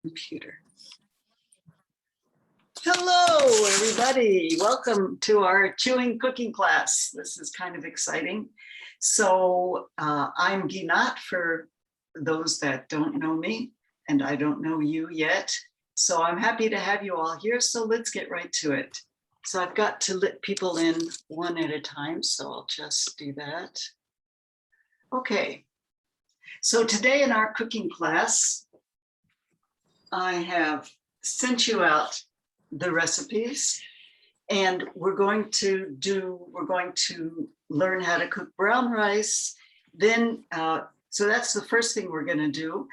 computer. Hello, everybody. Welcome to our chewing cooking class. This is kind of exciting. So I'm Ginat for those that don't know me, and I don't know you yet. So I'm happy to have you all here. So let's get right to it. So I've got to let people in one at a time. So I'll just do that. Okay. So today in our cooking class, I have sent you out the recipes, and we're going to learn how to cook brown rice. Then, so that's the first thing we're going to do.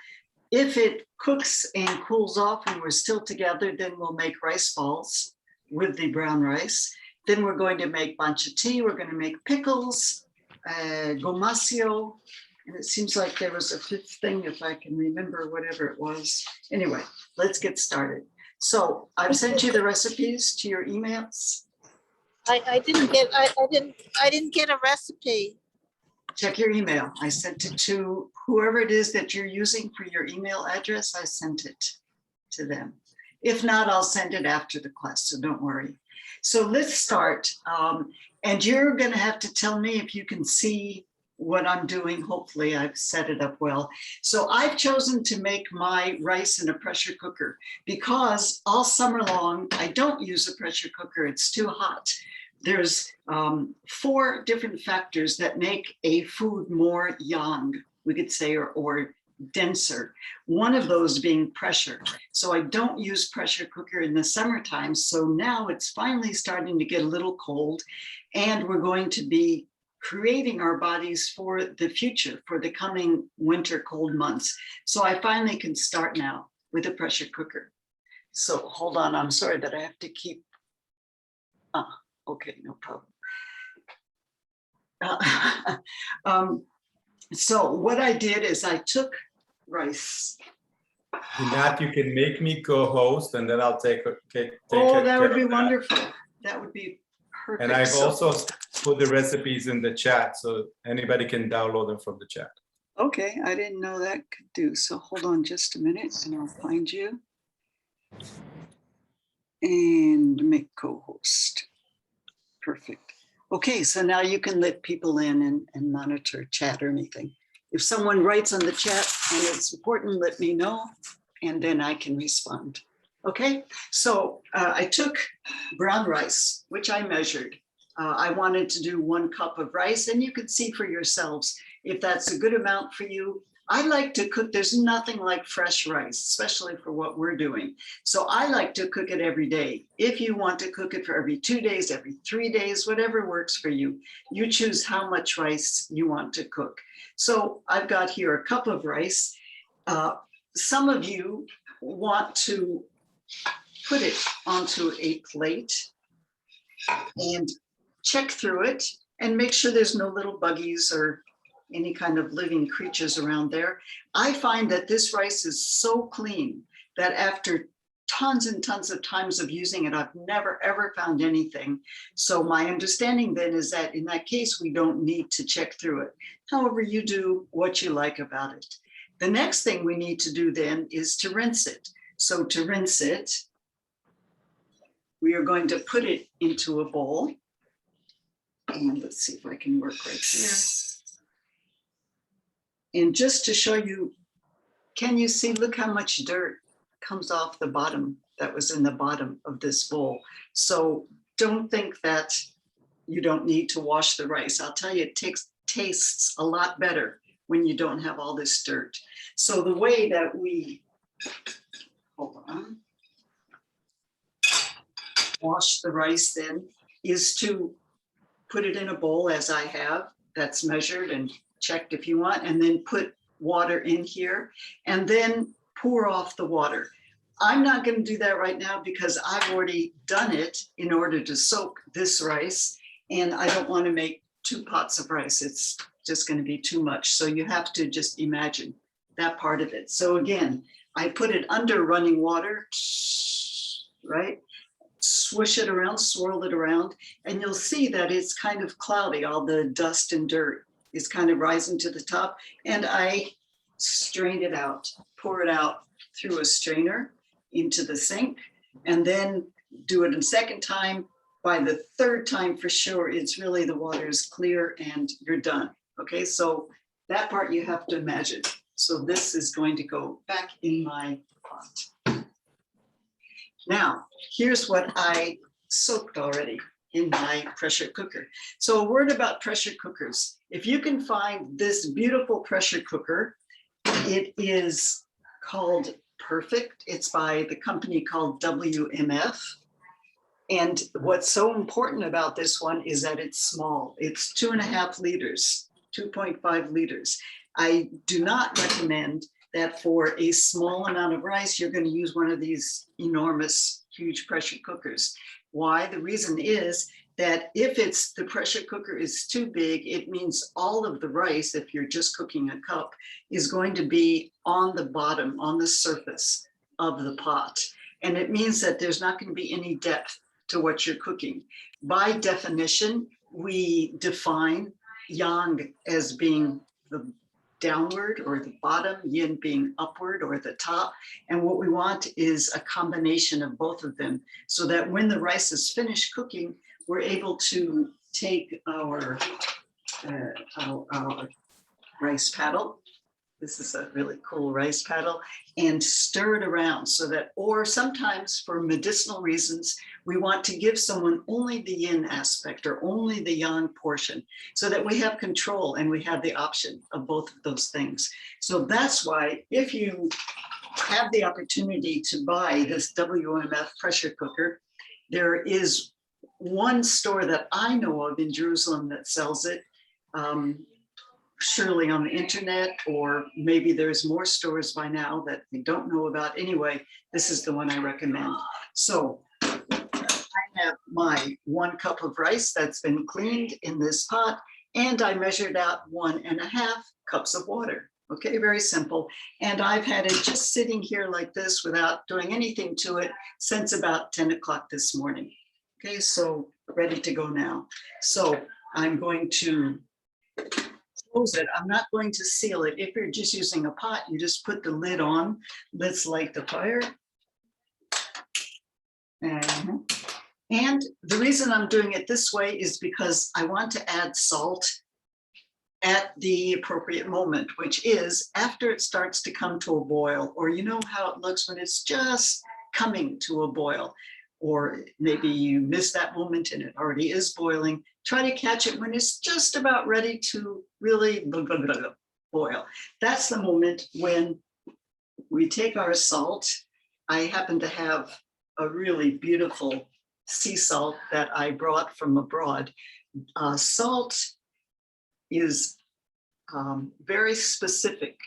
If it cooks and cools off and we're still together, then we'll make rice balls with the brown rice. Then we're going to make Bancha Tea. We're going to make pickles, Gomasio, and it seems like there was a fifth thing, if I can remember whatever it was. Anyway, let's get started. So I've sent you the recipes to your emails. I didn't get a recipe. Check your email. I sent it to whoever it is that you're using for your email address. I sent it to them. If not, I'll send it after the class, so don't worry. So let's start. And you're going to have to tell me if you can see what I'm doing. Hopefully I've set it up well. So I've chosen to make my rice in a pressure cooker because all summer long, I don't use a pressure cooker. It's too hot. There's 4 different factors that make a food more yang, we could say, or denser. One of those being pressure. So I don't use pressure cooker in the summertime. So now it's finally starting to get a little cold, and we're going to be creating our bodies for the future, for the coming winter cold months. So I finally can start now with a pressure cooker. So hold on, I'm sorry that I have to keep, okay, no problem. So what I did is I took rice. Ginat, you can make me co-host, and then I'll take oh, that would be wonderful. That would be perfect. And I've also put the recipes in the chat, so anybody can download them from the chat. Okay, I didn't know that could do. So hold on just a minute, and I'll find you. And make co-host. Perfect. Okay, so now you can let people in and monitor chat or anything. If someone writes on the chat and it's important, let me know, and then I can respond. Okay, so I took brown rice, which I measured. I wanted to do 1 cup of rice, and you can see for yourselves if that's a good amount for you. I like to cook, there's nothing like fresh rice, especially for what we're doing. So I like to cook it every day. If you want to cook it for every 2 days, every 3 days, whatever works for you, you choose how much rice you want to cook. So I've got here a cup of rice. Some of you want to put it onto a plate and check through it and make sure there's no little buggies or any kind of living creatures around there. I find that this rice is so clean that after tons and tons of times of using it, I've never ever found anything. So my understanding then is that in that case, we don't need to check through it. However, you do what you like about it. The next thing we need to do then is to rinse it. So to rinse it, we are going to put it into a bowl. And let's see if I can work right here. And just to show you, can you see, look how much dirt comes off the bottom that was in the bottom of this bowl. So don't think that you don't need to wash the rice. I'll tell you, it tastes a lot better when you don't have all this dirt. So the way that we, hold on, wash the rice then is to put it in a bowl as I have, that's measured and checked if you want, and then put water in here and then pour off the water. I'm not going to do that right now because I've already done it in order to soak this rice, and I don't want to make 2 pots of rice. It's just going to be too much. So you have to just imagine that part of it. So again, I put it under running water, right? Swish it around, swirl it around, and you'll see that it's kind of cloudy. All the dust and dirt is kind of rising to the top, and I strain it out, pour it out through a strainer into the sink, and then do it a second time. By the third time, for sure, it's really the water is clear and you're done. Okay, so that part you have to imagine. So this is going to go back in my pot. Now, here's what I soaked already in my pressure cooker. So a word about pressure cookers. If you can find this beautiful pressure cooker, it is called Perfect. It's by the company called WMF. And what's so important about this one is that it's small. It's 2.5 liters, 2.5 liters. I do not recommend that for a small amount of rice, you're going to use one of these enormous, huge pressure cookers. Why? The reason is that if the pressure cooker is too big, it means all of the rice, if you're just cooking a cup, is going to be on the bottom, on the surface of the pot. And it means that there's not going to be any depth to what you're cooking. By definition, we define yang as being the downward or the bottom, yin being upward or the top. And what we want is a combination of both of them so that when the rice is finished cooking, we're able to take our rice paddle. This is a really cool rice paddle, and stir it around so that, or sometimes for medicinal reasons, we want to give someone only the yin aspect or only the yang portion so that we have control and we have the option of both of those things. So that's why if you have the opportunity to buy this WMF pressure cooker, there is one store that I know of in Jerusalem that sells it. Surely on the internet, or maybe there's more stores by now that we don't know about. Anyway, this is the one I recommend. So I have my 1 cup of rice that's been cleaned in this pot, and I measured out 1.5 cups of water. Okay, very simple. And I've had it just sitting here like this without doing anything to it since about 10 o'clock this morning. Okay, so ready to go now. So I'm going to close it. I'm not going to seal it. If you're just using a pot, you just put the lid on. Let's light the fire. And the reason I'm doing it this way is because I want to add salt at the appropriate moment, which is after it starts to come to a boil, or you know how it looks when it's just coming to a boil, or maybe you miss that moment and it already is boiling. Try to catch it when it's just about ready to really boil. That's the moment when we take our salt. I happen to have a really beautiful sea salt that I brought from abroad. Salt is very specific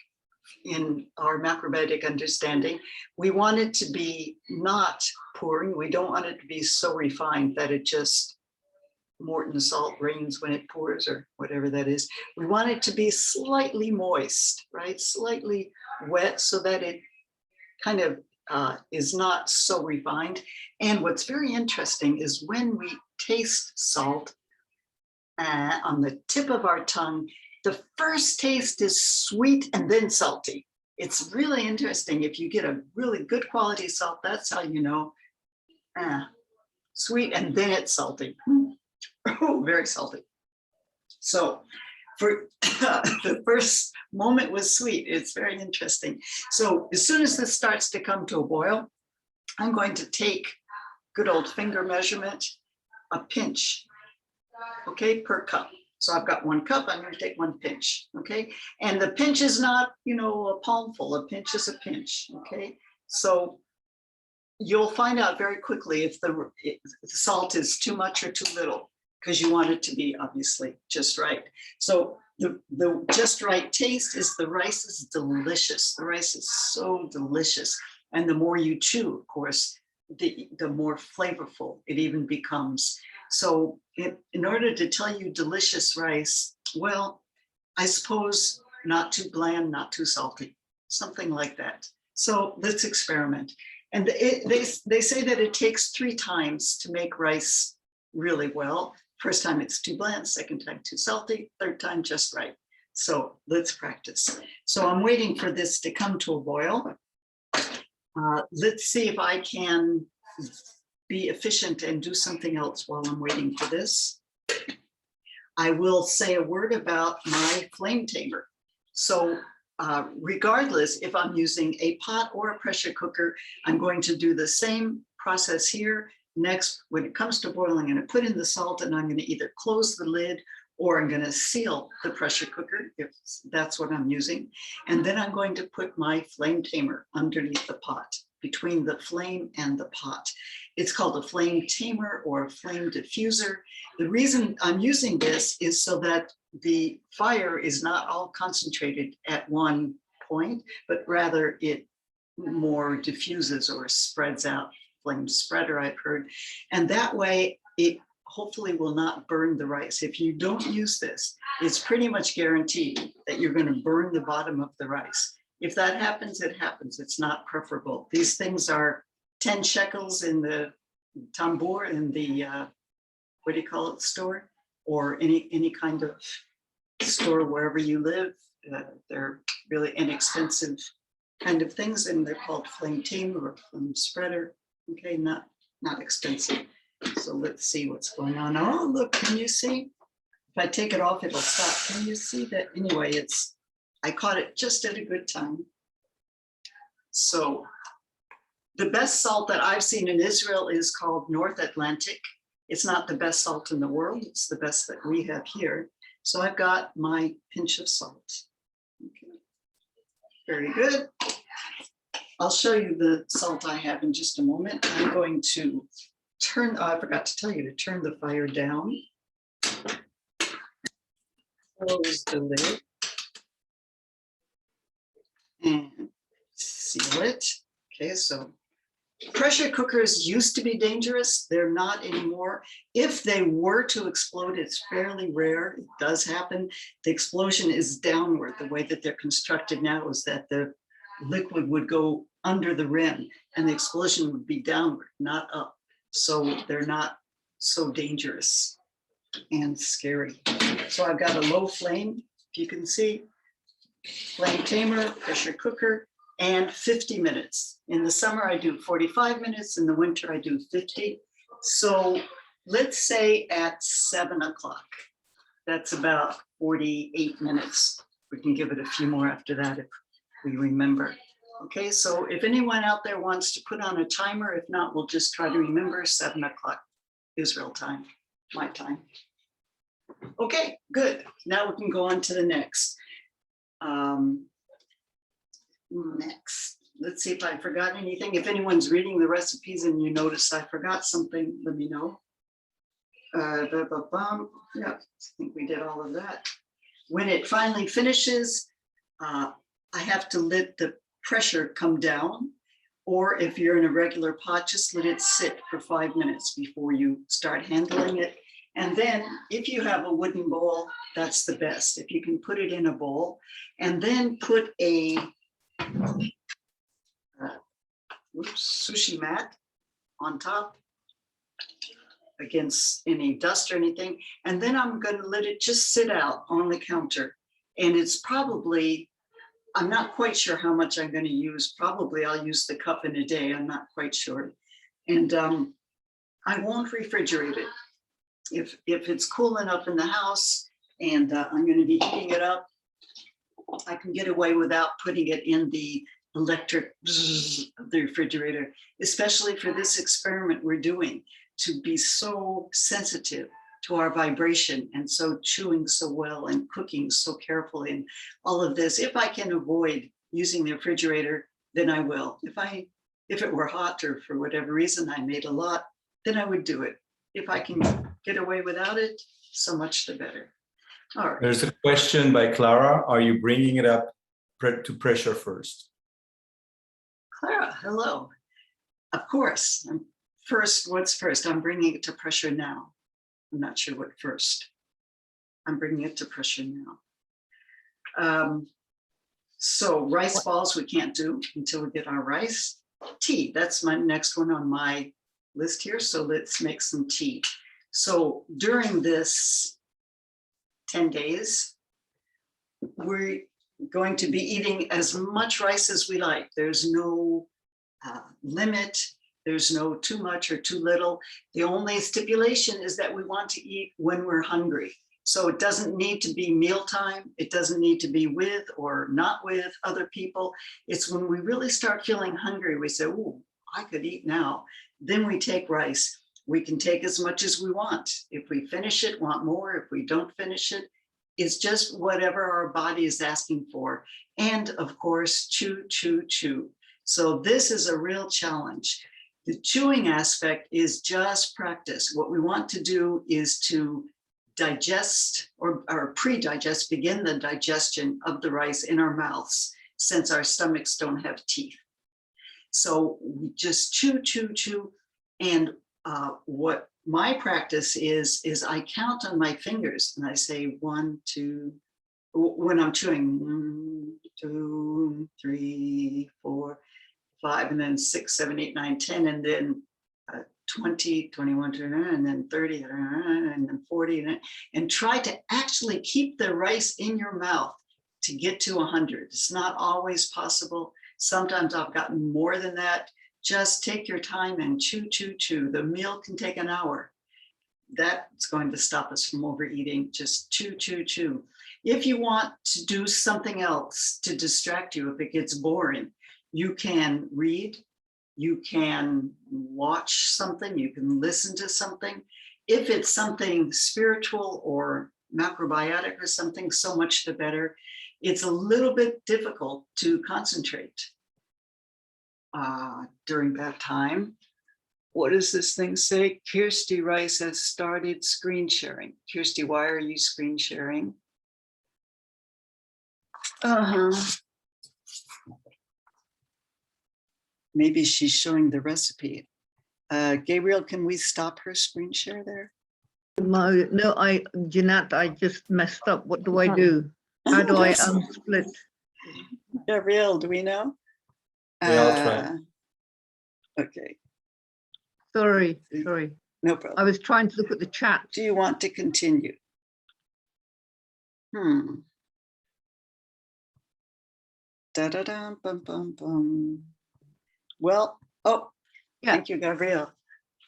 in our macrobiotic understanding. We want it to be not pouring. We don't want it to be so refined that it just Morton salt rains when it pours, or whatever that is. We want it to be slightly moist, right? Slightly wet so that it kind of is not so refined. And what's very interesting is when we taste salt on the tip of our tongue, the first taste is sweet and then salty. It's really interesting. If you get a really good quality salt, that's how you know, sweet and then it's salty. Oh, very salty. So for the first moment was sweet. It's very interesting. So as soon as this starts to come to a boil, I'm going to take good old finger measurement, a pinch, okay, per cup. So I've got 1 cup, I'm going to take 1 pinch, okay? And the pinch is not, you know, a palmful, a pinch is a pinch, okay? So you'll find out very quickly if the salt is too much or too little, because you want it to be obviously just right. So the just right taste is the rice is delicious. The rice is so delicious. And the more you chew, of course, the more flavorful it even becomes. So in order to tell you delicious rice, well, I suppose not too bland, not too salty, something like that. So let's experiment. And they say that it takes 3 times to make rice really well. First time it's too bland, second time too salty, third time just right. So let's practice. So I'm waiting for this to come to a boil. Let's see if I can be efficient and do something else while I'm waiting for this. I will say a word about my flame tamer. So regardless if I'm using a pot or a pressure cooker, I'm going to do the same process here. Next, when it comes to boiling, I'm going to put in the salt and I'm going to either close the lid or I'm going to seal the pressure cooker if that's what I'm using. And then I'm going to put my flame tamer underneath the pot, between the flame and the pot. It's called a flame tamer or a flame diffuser. The reason I'm using this is so that the fire is not all concentrated at one point, but rather it more diffuses or spreads out. Flame spreader, I've heard. And that way it hopefully will not burn the rice. If you don't use this, it's pretty much guaranteed that you're going to burn the bottom of the rice. If that happens, it happens. It's not preferable. These things are 10 shekels in the tambour, in the, what do you call it, store? Or any kind of store wherever you live. They're really inexpensive kind of things, and they're called flame tamer or flame spreader. Okay, not expensive. So let's see what's going on. Oh, look, can you see? If I take it off, it'll stop. Can you see that? Anyway, I caught it just at a good time. So the best salt that I've seen in Israel is called North Atlantic. It's not the best salt in the world. It's the best that we have here. So I've got my pinch of salt. Okay. Very good. I'll show you the salt I have in just a moment. I'm going to turn, oh, I forgot to tell you to turn the fire down. Close the lid. And seal it. Okay, so pressure cookers used to be dangerous. They're not anymore. If they were to explode, it's fairly rare. It does happen. The explosion is downward. The way that they're constructed now is that the liquid would go under the rim and the explosion would be downward, not up. So they're not so dangerous and scary. So I've got a low flame, if you can see, flame tamer, pressure cooker, and 50 minutes. In the summer, I do 45 minutes. In the winter, I do 50. So let's say at 7 o'clock, that's about 48 minutes. We can give it a few more after that if we remember. Okay, so if anyone out there wants to put on a timer, if not, we'll just try to remember 7 o'clock Israel time, my time. Okay, good. Now we can go on to the next. Next, let's see if I forgot anything. If anyone's reading the recipes and you notice I forgot something, let me know. Yeah, I think we did all of that. When it finally finishes, I have to let the pressure come down, or if you're in a regular pot, just let it sit for 5 minutes before you start handling it. And then if you have a wooden bowl, that's the best. If you can put it in a bowl and then put a sushi mat on top against any dust or anything. And then I'm going to let it just sit out on the counter. And it's probably, I'm not quite sure how much I'm going to use. Probably I'll use the cup in a day. I'm not quite sure. And I won't refrigerate it. If it's cool enough in the house and I'm going to be heating it up, I can get away without putting it in the electric of the refrigerator, especially for this experiment we're doing, to be so sensitive to our vibration and so chewing so well and cooking so carefully and all of this. If I can avoid using the refrigerator, then I will. If it were hot or for whatever reason I made a lot, then I would do it. If I can get away without it, so much the better. All right. There's a question by Clara. Are you bringing it up to pressure first? Clara, hello. Of course. First, what's first? I'm bringing it to pressure now. I'm not sure what first. I'm bringing it to pressure now. So rice balls we can't do until we get our rice. Tea, that's my next one on my list here. So let's make some tea. So during this 10 days, we're going to be eating as much rice as we like. There's no limit. There's no too much or too little. The only stipulation is that we want to eat when we're hungry. So it doesn't need to be mealtime. It doesn't need to be with or not with other people. It's when we really start feeling hungry, we say, "Ooh, I could eat now." Then we take rice. We can take as much as we want. If we finish it, want more. If we don't finish it, it's just whatever our body is asking for. And of course, chew, chew, chew. So this is a real challenge. The chewing aspect is just practice. What we want to do is to digest or pre-digest, begin the digestion of the rice in our mouths, since our stomachs don't have teeth. So we just chew, chew, chew. And what my practice is I count on my fingers and I say 1, 2, when I'm chewing, 1, 2, 3, 4, 5, and then 6, 7, 8, 9, 10, and then 20, 21, 22, and then 30, and then 40, and try to actually keep the rice in your mouth to get to 100. It's not always possible. Sometimes I've gotten more than that. Just take your time and chew, chew, chew. The meal can take an hour. That's going to stop us from overeating. Just chew, chew, chew. If you want to do something else to distract you, if it gets boring, you can read, you can watch something, you can listen to something. If it's something spiritual or macrobiotic or something, so much the better. It's a little bit difficult to concentrate during that time. What does this thing say? Kirsty Rice has started screen sharing. Kirsty, why are you screen sharing? Maybe she's showing the recipe. Gabriel, can we stop her screen share there? No, Ginat, I just messed up. What do I do? How do I unsplit? Gabriel, do we know? We all try. Okay, Sorry. no I problem. was trying to look at the chat. Do you want to continue? Da-da-da, bum, bum, bum. Well, oh, Yeah. thank you, Gabriel.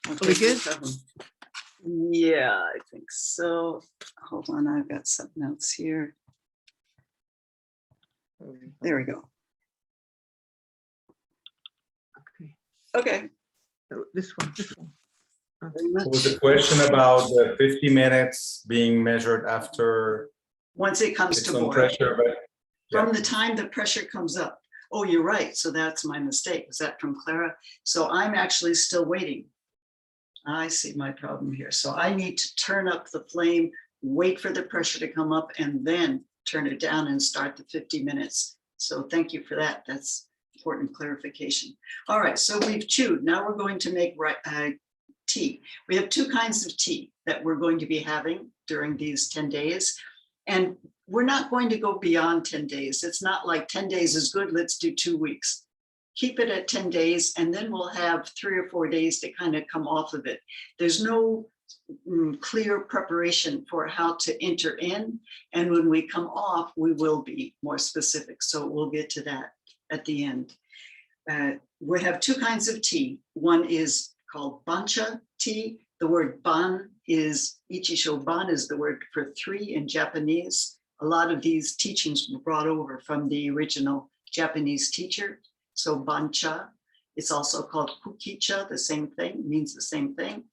Are we good? Yeah, I think so. Hold on, I've got something else here. There we go. Okay. Okay. Oh, this one. Very much. So was the question about the 50 minutes being measured after Once it comes it's to on boil, pressure, but from the time the pressure comes up. Oh, you're right. So that's my mistake. Is that from Clara? So I'm actually still waiting. I see my problem here. So I need to turn up the flame, wait for the pressure to come up, and then turn it down and start the 50 minutes. So thank you for that. That's important clarification. All right, so we've chewed. Now we're going to make tea. We have two kinds of tea that we're going to be having during these 10 days. And we're not going to go beyond 10 days. It's not like 10 days is good, let's do 2 weeks. Keep it at 10 days, and then we'll have 3 or 4 days to kind of come off of it. There's no clear preparation for how to enter in. And when we come off, we will be more specific. So we'll get to that at the end. We have two kinds of tea. One is called Bancha Tea. The word ban is, Ichisho ban is the word for 3 in Japanese. A lot of these teachings were brought over from the original Japanese teacher. So Bancha, it's also called Kukicha, the same thing, means the same thing.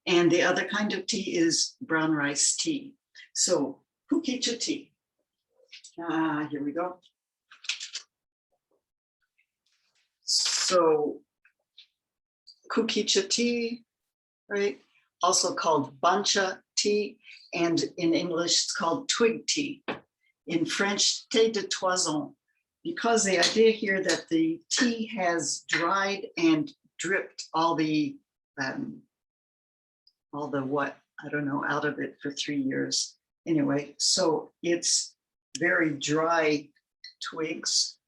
And the other kind of tea is brown rice tea. So Kukicha tea. Here we go. So Kukicha tea, right? Also called Bancha tea, and in English it's called twig tea. In French, thé de toison, because the idea here that the tea has dried and dripped all the what, I don't know, out of it for 3 years. Anyway, so it's very dry twigs.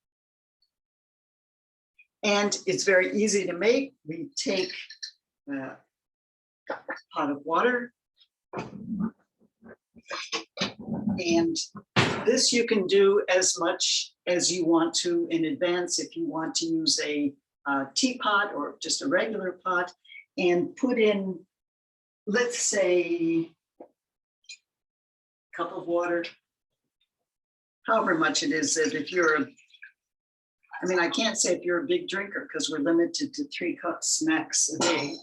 And it's very easy to make. We take a pot of water. And this you can do as much as you want to in advance. If you want to use a teapot or just a regular pot and put in, let's say, a cup of water, however much it is. That if you're, I mean, I can't say if you're a big drinker because we're limited to 3 cups max a day.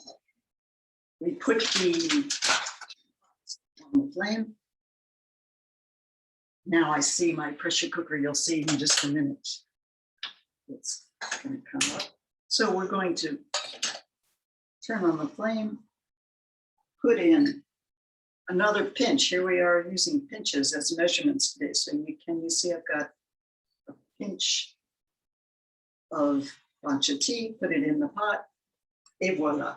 We put the on the flame. Now I see my pressure cooker. You'll see in just a minute. It's going to come up. So we're going to turn on the flame, put in another pinch. Here we are using pinches as measurements today. So can you see I've got a pinch of Bancha tea, put it in the pot, et voila.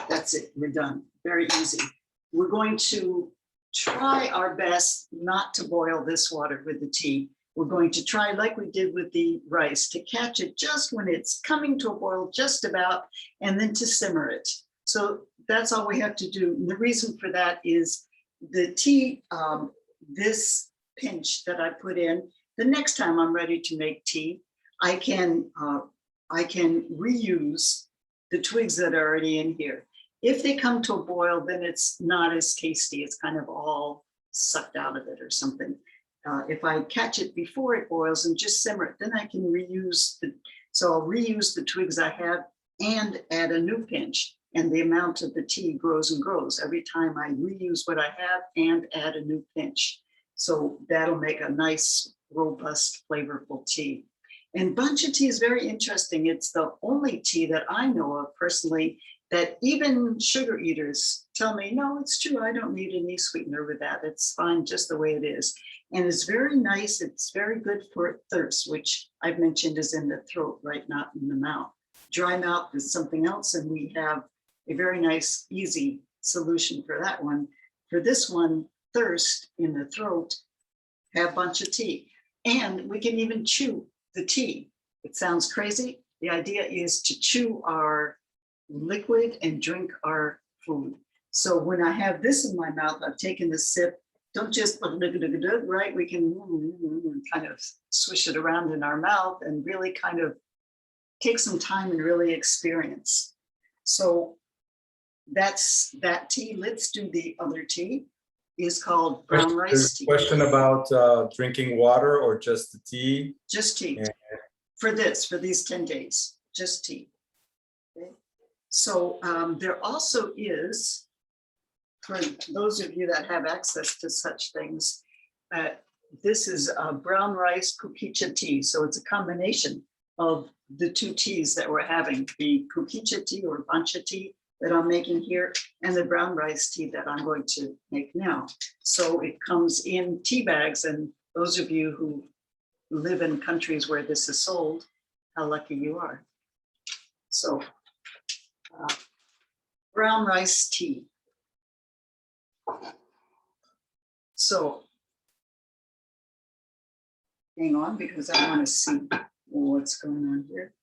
That's it, we're done. Very easy. We're going to try our best not to boil this water with the tea. We're going to try, like we did with the rice, to catch it just when it's coming to a boil, just about, and then to simmer it. So that's all we have to do. And the reason for that is the tea, this pinch that I put in, the next time I'm ready to make tea, I can reuse the twigs that are already in here. If they come to a boil, then it's not as tasty. It's kind of all sucked out of it or something. If I catch it before it boils and just simmer it, then I can reuse so I'll reuse the twigs I have and add a new pinch. And the amount of the tea grows and grows every time I reuse what I have and add a new pinch. So that'll make a nice, robust, flavorful tea. And Bancha tea is very interesting. It's the only tea that I know of personally that even sugar eaters tell me, no, it's true, I don't need any sweetener with that. It's fine just the way it is. And it's very nice. It's very good for thirst, which I've mentioned is in the throat, right? Not in the mouth. Dry mouth is something else. And we have a very nice, easy solution for that one. For this one, thirst in the throat, have Bancha tea. And we can even chew the tea. It sounds crazy. The idea is to chew our liquid and drink our food. So when I have this in my mouth, I've taken the sip. Don't just right. We can kind of swish it around in our mouth and really kind of take some time and really experience. So that's that tea. Let's do the other tea. Is called brown rice tea. Question about drinking water or just the tea? Just tea. Yeah. For these 10 days, just tea. Okay. So there also is, for those of you that have access to such things, this is a brown rice Kukicha tea. So it's a combination of the 2 teas that we're having, the Kukicha tea or Bancha tea that I'm making here, and the brown rice tea that I'm going to make now. So it comes in tea bags, and those of you who live in countries where this is sold, how lucky you are. So brown rice tea. So hang on, because I want to see what's going on here.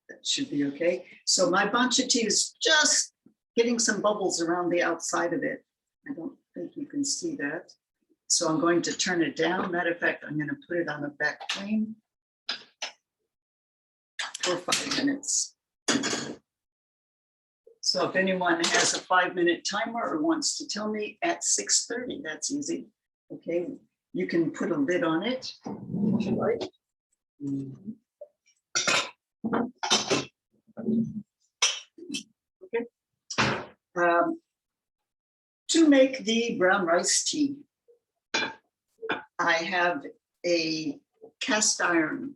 That should be okay. So my Bancha tea is just getting some bubbles around the outside of it. I don't think you can see that. So I'm going to turn it down. Matter of fact, I'm going to put it on the back flame for 5 minutes. So if anyone has a 5-minute timer or wants to tell me at 6:30, that's easy. Okay, you can put a lid on it if you like. Okay. To make the brown rice tea, I have a cast iron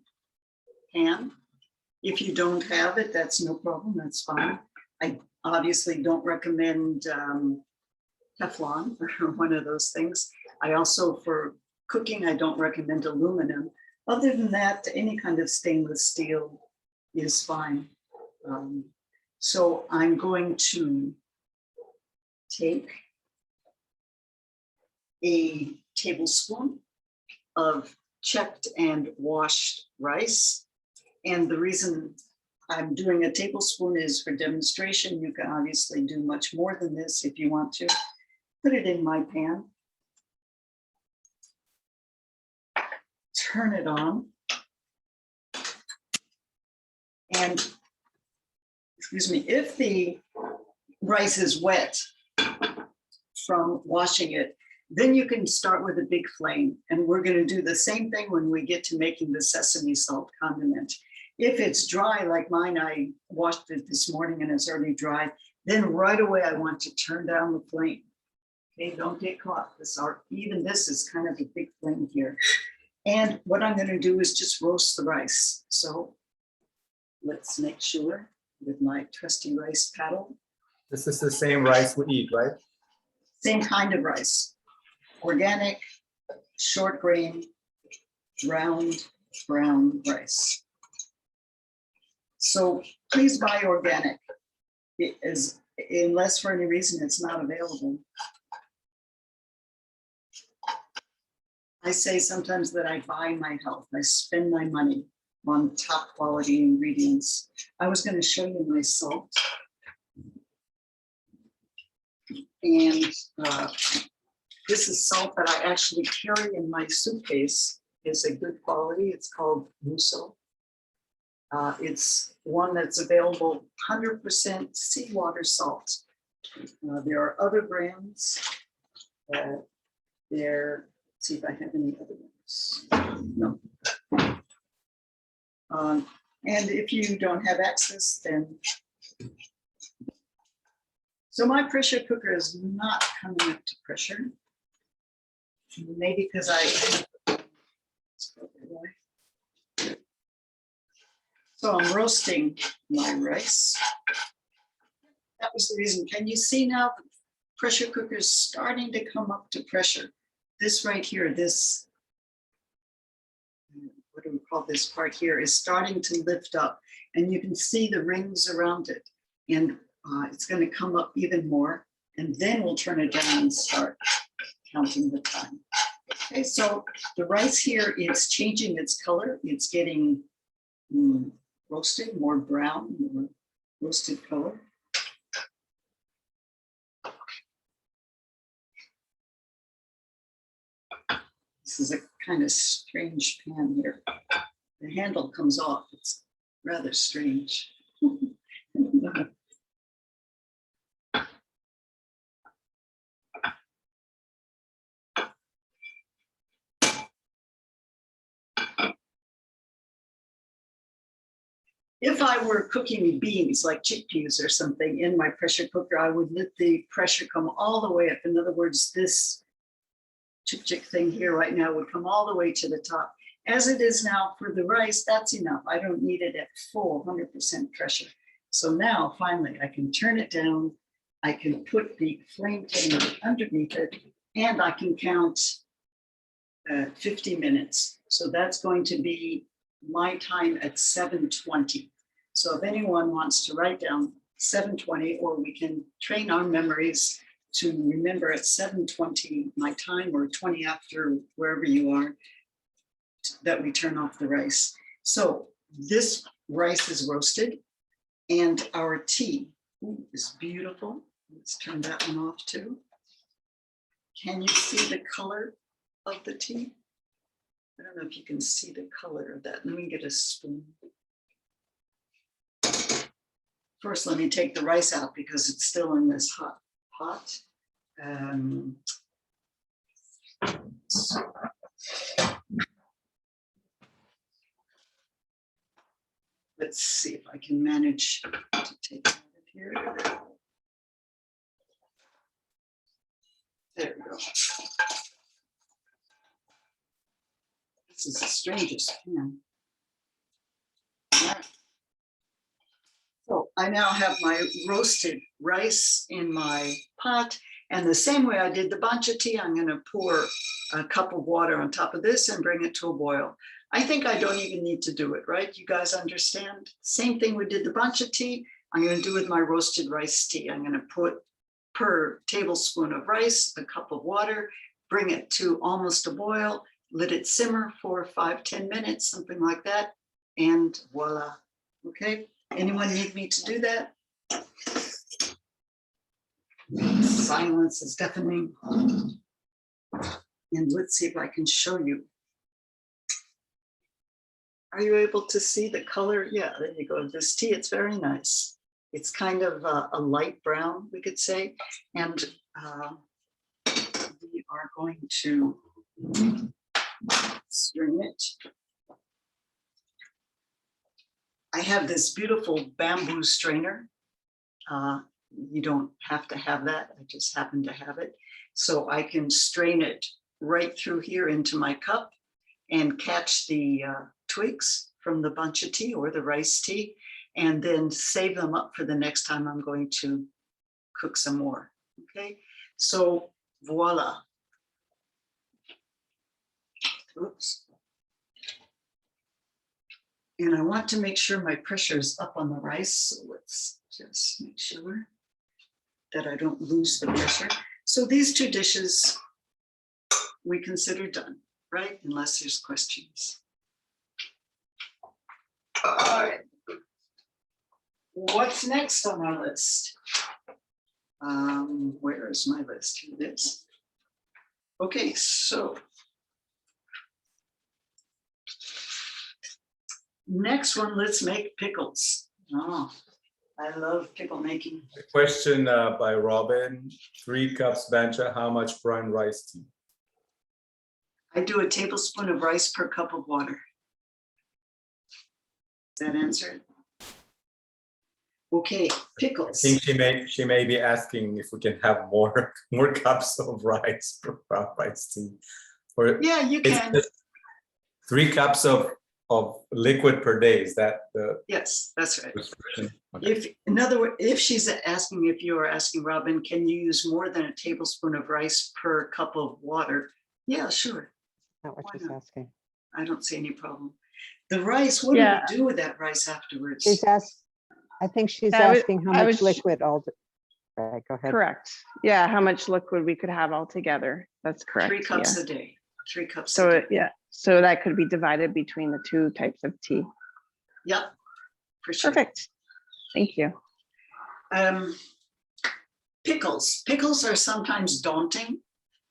pan. If you don't have it, that's no problem, that's fine. I obviously don't recommend Teflon or one of those things. I also, for cooking, I don't recommend aluminum. Other than that, any kind of stainless steel is fine. So I'm going to take a tablespoon of checked and washed rice. And the reason I'm doing a tablespoon is for demonstration. You can obviously do much more than this if you want to. Put it in my pan. Turn it on. And, excuse me, if the rice is wet from washing it, then you can start with a big flame. And we're going to do the same thing when we get to making the sesame salt condiment. If it's dry like mine, I washed it this morning and it's already dry, then right away I want to turn down the flame. Okay, don't get caught. Even this is kind of a big flame here. And what I'm going to do is just roast the rice. So let's make sure with my trusty rice paddle. This is the same rice we eat, right? Same kind of rice. Organic, short grain, round brown rice. So please buy organic. It is, unless for any reason it's not available. I say sometimes that I buy my health. I spend my money on top quality ingredients. I was going to show you my salt. And this is salt that I actually carry in my suitcase. It's a good quality. It's called Muso. It's one that's available 100% seawater salt. There are other brands. Let's see if I have any other ones. No. And if you don't have access, then. So my pressure cooker is not coming up to pressure. Maybe because So I'm roasting my rice. That was the reason. Can you see now the pressure cooker is starting to come up to pressure? This right here, this, what do we call this part here, is starting to lift up. And you can see the rings around it. And it's going to come up even more. And then we'll turn it down and start counting the time. Okay, so the rice here, it's changing its color. It's getting roasted, more brown, more roasted color. This is a kind of strange pan here. The handle comes off. It's rather strange. If I were cooking beans like chickpeas or something in my pressure cooker, I would let the pressure come all the way up. In other words, this chick thing here right now would come all the way to the top. As it is now for the rice, that's enough. I don't need it at full 100% pressure. So now finally I can turn it down. I can put the flame tamer underneath it and I can count 50 minutes. So that's going to be my time at 7:20. So if anyone wants to write down 7:20, or we can train our memories to remember at 7:20 my time, or 20 after, wherever you are, that we turn off the rice. So this rice is roasted and our tea is beautiful. Let's turn that one off too. Can you see the color of the tea? I don't know if you can see the color of that. Let me get a spoon. First, let me take the rice out because it's still in this hot pot. Let's see if I can manage to take it out of here. There we go. This is the strangest pan. Right. So I now have my roasted rice in my pot, and the same way I did the Bancha tea, I'm going to pour a cup of water on top of this and bring it to a boil. I think I don't even need to do it, right? You guys understand? Same thing we did the Bancha tea, I'm going to do with my roasted rice tea. I'm going to put per tablespoon of rice, a cup of water, bring it to almost a boil, let it simmer for 5-10 minutes, something like that, and voila. Okay, anyone need me to do that? Silence is deafening. And let's see if I can show you. Are you able to see the color? Yeah, there you go. This tea, it's very nice. It's kind of a light brown, we could say. And we are going to strain it. I have this beautiful bamboo strainer. You don't have to have that. I just happen to have it. So I can strain it right through here into my cup and catch the twigs from the Bancha tea or the rice tea, and then save them up for the next time I'm going to cook some more. Okay, so voila. Oops. And I want to make sure my pressure is up on the rice. So let's just make sure that I don't lose the pressure. So these two dishes we consider done, right? Unless there's questions. All right. What's next on our list? Where is my list? Here it is. Okay, so next one, let's make pickles. Oh, I love pickle making. A question by Robin, 3 cups Bancha, how much brine rice tea? I do a tablespoon of rice per cup of water. Does that answer it? Okay, I pickles. think she may be asking if we can have more cups of rice per rice tea. Or Yeah, you it's can. just 3 cups of liquid per day. Is that the Yes, that's right. prescription? Okay. If, in other words, if she's asking, if you are asking, Robin, can you use more than a tablespoon of rice per cup of water? Yeah, sure. Not what Why she's not? asking. I don't see any problem. The rice, what Yeah. do we do with that rice afterwards? She's asked, I think she's I would- asking how I much would- liquid all, right, go ahead. Correct. Yeah, how much liquid we could have all together. That's correct. 3 cups yeah. a day. 3 cups So a day. yeah, so that could be divided between the 2 types of tea. Yep, for sure. Perfect. Thank you. Pickles. Pickles are sometimes daunting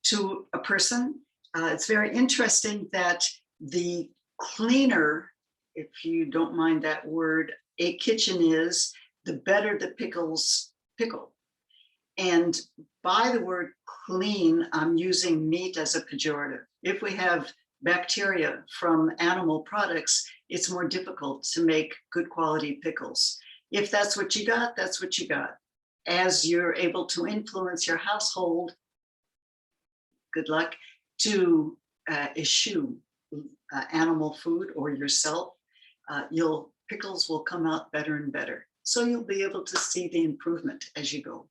to a person. It's very interesting that the cleaner, if you don't mind that word, a kitchen is, the better the pickles pickle. And by the word clean, I'm using meat as a pejorative. If we have bacteria from animal products, it's more difficult to make good quality pickles. If that's what you got, that's what you got. As you're able to influence your household, good luck, to eschew animal food or yourself, pickles will come out better and better. So you'll be able to see the improvement as you go.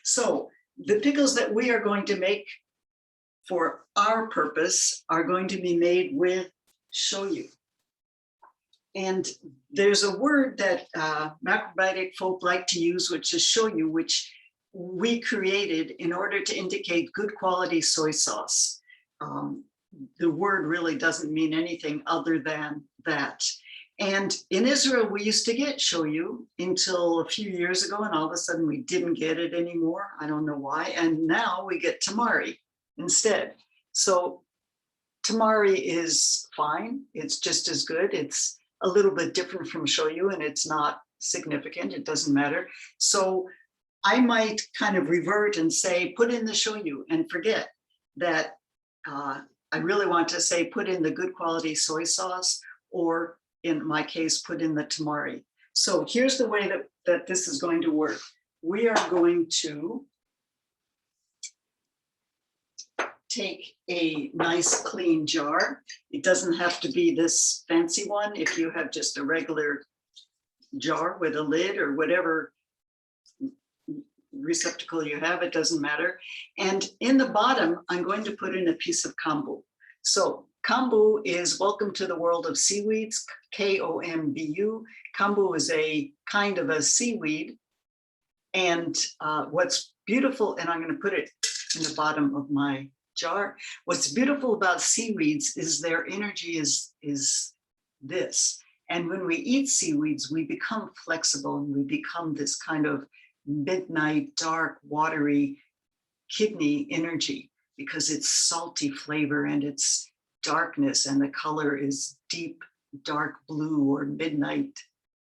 So the pickles that we are going to make for our purpose are going to be made with shoyu. And there's a word that Macrobiotic folk like to use, which is shoyu, which we created in order to indicate good quality soy sauce. The word really doesn't mean anything other than that. And in Israel, we used to get shoyu until a few years ago, and all of a sudden we didn't get it anymore. I don't know why. And now we get tamari instead. So tamari is fine. It's just as good. It's a little bit different from shoyu, and it's not significant. It doesn't matter. So I might kind of revert and say, put in the shoyu, and forget that I really want to say, put in the good quality soy sauce, or in my case, put in the tamari. So here's the way that this is going to work. We are going to take a nice clean jar. It doesn't have to be this fancy one. If you have just a regular jar with a lid or whatever receptacle you have, it doesn't matter. And in the bottom, I'm going to put in a piece of kombu. So kombu is welcome to the world of seaweeds, K-O-M-B-U. Kombu is a kind of a seaweed. And what's beautiful, and I'm going to put it in the bottom of my jar. What's beautiful about seaweeds is their energy is this. And when we eat seaweeds, we become flexible and we become this kind of midnight, dark, watery kidney energy, because it's salty flavor and it's darkness and the color is deep dark blue or midnight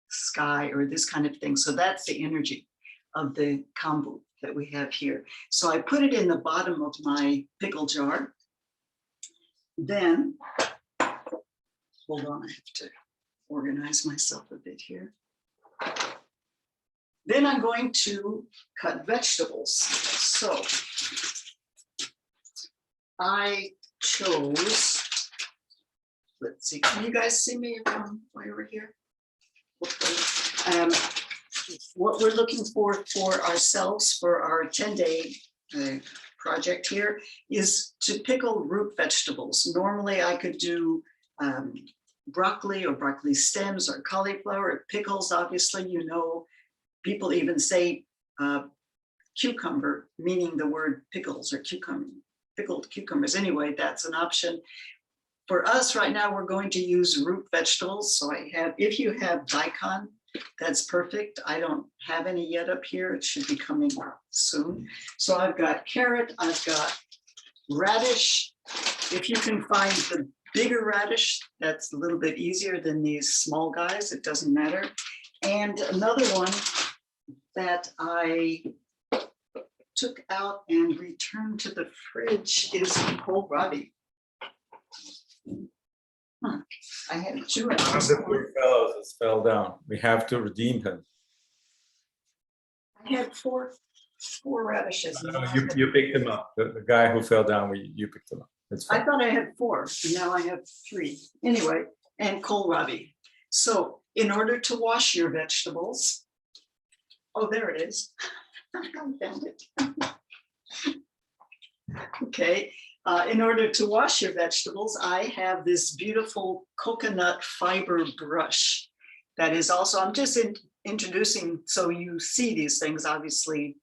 sky or this kind of thing. So that's the energy of the kombu that we have here. So I put it in the bottom of my pickle jar. Then, hold on, I have to organize myself a bit here. Then I'm going to cut vegetables. So I chose, let's see, can you guys see me while you're here? Okay. What we're looking for ourselves for our 10-day project here is to pickle root vegetables. Normally I could do broccoli or broccoli stems or cauliflower or pickles. Obviously, you know, people even say cucumber, meaning the word pickles or cucumber, pickled cucumbers. Anyway, that's an option. For us right now, we're going to use root vegetables. So I have, if you have daikon, that's perfect. I don't have any yet up here. It should be coming soon. So I've got carrot, I've got radish. If you can find the bigger radish, that's a little bit easier than these small guys. It doesn't matter. And another one that I took out and returned to the fridge is kohlrabi. I had two of One of those. the poor fellows has fell down. We have to redeem him. I had four radishes. No, you picked him up. The guy who fell down, you picked him up. It's I fine. thought I had four, and now I have three. Anyway, and kohlrabi. So in order to wash your vegetables, oh, there it is. I found it. Okay, in order to wash your vegetables, I have this beautiful coconut fiber brush that is also, I'm just introducing so you see these things. Obviously,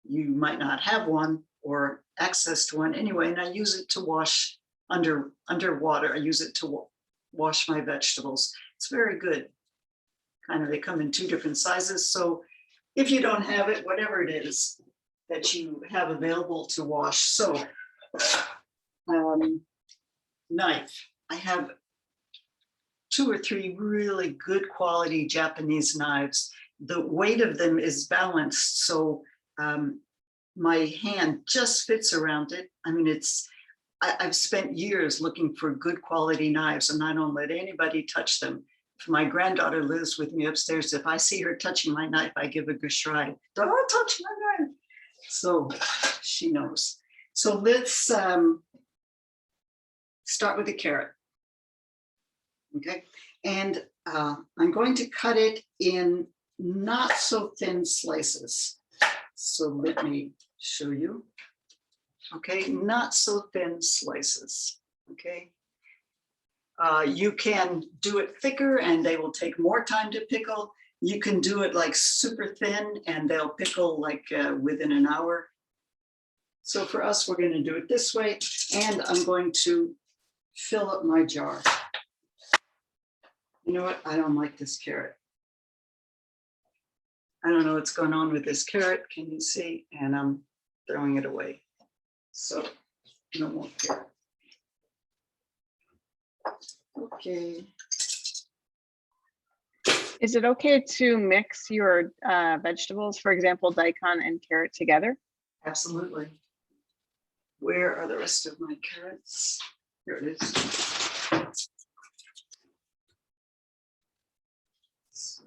you might not have one or access to one anyway, and I use it to wash underwater. I use it to wash my vegetables. It's very good. Kind of, they come in two different sizes. So if you don't have it, whatever it is that you have available to wash. So knife. I have 2 or 3 really good quality Japanese knives. The weight of them is balanced, so my hand just fits around it. I mean, I've spent years looking for good quality knives, and I don't let anybody touch them. If my granddaughter lives with me upstairs, if I see her touching my knife, I give a geschrei, don't touch my knife. So she knows. So let's start with the carrot. Okay, and I'm going to cut it in not so thin slices. So let me show you. Okay, not so thin slices. Okay, you can do it thicker and they will take more time to pickle. You can do it like super thin and they'll pickle like within an hour. So for us, we're going to do it this way, and I'm going to fill up my jar. You know what? I don't like this carrot. I don't know what's going on with this carrot. Can you see? And I'm throwing it away. So no more carrot. Okay. Is it okay to mix your vegetables, for example, daikon and carrot together? Absolutely. Where are the rest of my carrots? Here it is. So,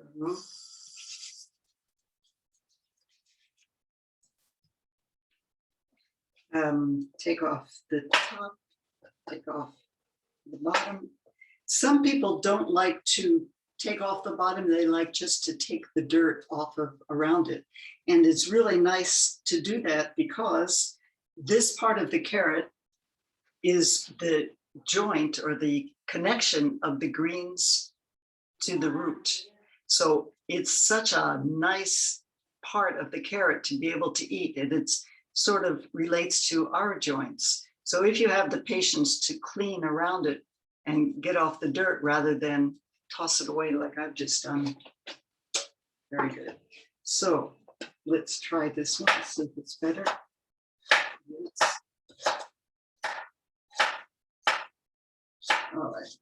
take off the top, take off the bottom. Some people don't like to take off the bottom. They like just to take the dirt off of around it. And it's really nice to do that because this part of the carrot is the joint or the connection of the greens to the root. So it's such a nice part of the carrot to be able to eat. And it's sort of relates to our joints. So if you have the patience to clean around it and get off the dirt rather than toss it away like I've just done, very good. So let's try this one, see if it's better. All right.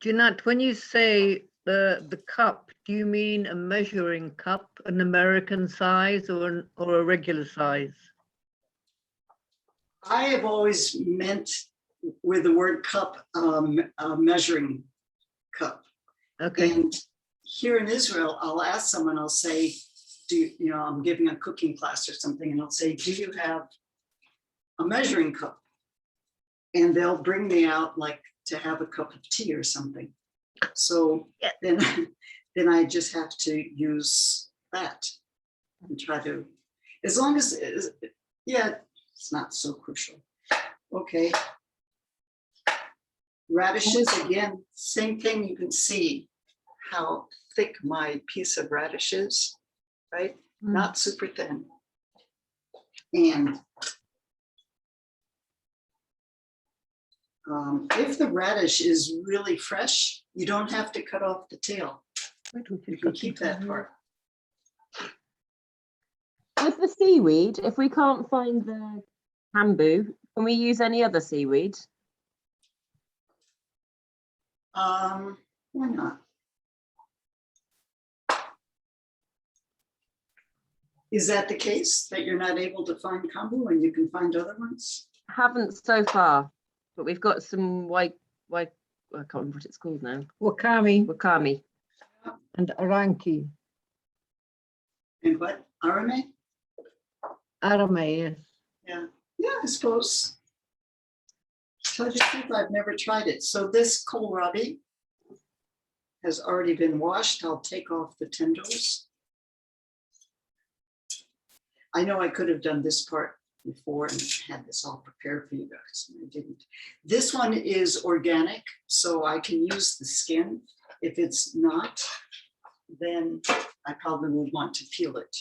Ginat, when you say the cup, do you mean a measuring cup, an American size or a regular size? I have always meant with the word cup, a measuring cup. Okay. And here in Israel, I'll ask someone, I'll say, I'm giving a cooking class or something, and I'll say, do you have a measuring cup? And they'll bring me out like to have a cup of tea or something. So Yeah. then I just have to use that and try to, as long as, yeah, it's not so crucial. Okay. Radishes, again, same thing. You can see how thick my piece of radish is, right? Not super thin. And if the radish is really fresh, you don't have to cut off the tail. You can keep that part. With the seaweed, if we can't find the bamboo, can we use any other seaweed? Why not? Is that the case, that you're not able to find kombu and you can find other ones? Haven't so far, but we've got some white, I can't remember what it's called now. Wakami Wakami. and Aranki. And what, arame? Arame, yes. Yeah, I suppose. Tell you the truth, I've never tried it. So this kohlrabi has already been washed. I'll take off the tendrils. I know I could have done this part before and had this all prepared for you guys, and I didn't. This one is organic, so I can use the skin. If it's not, then I probably would want to peel it.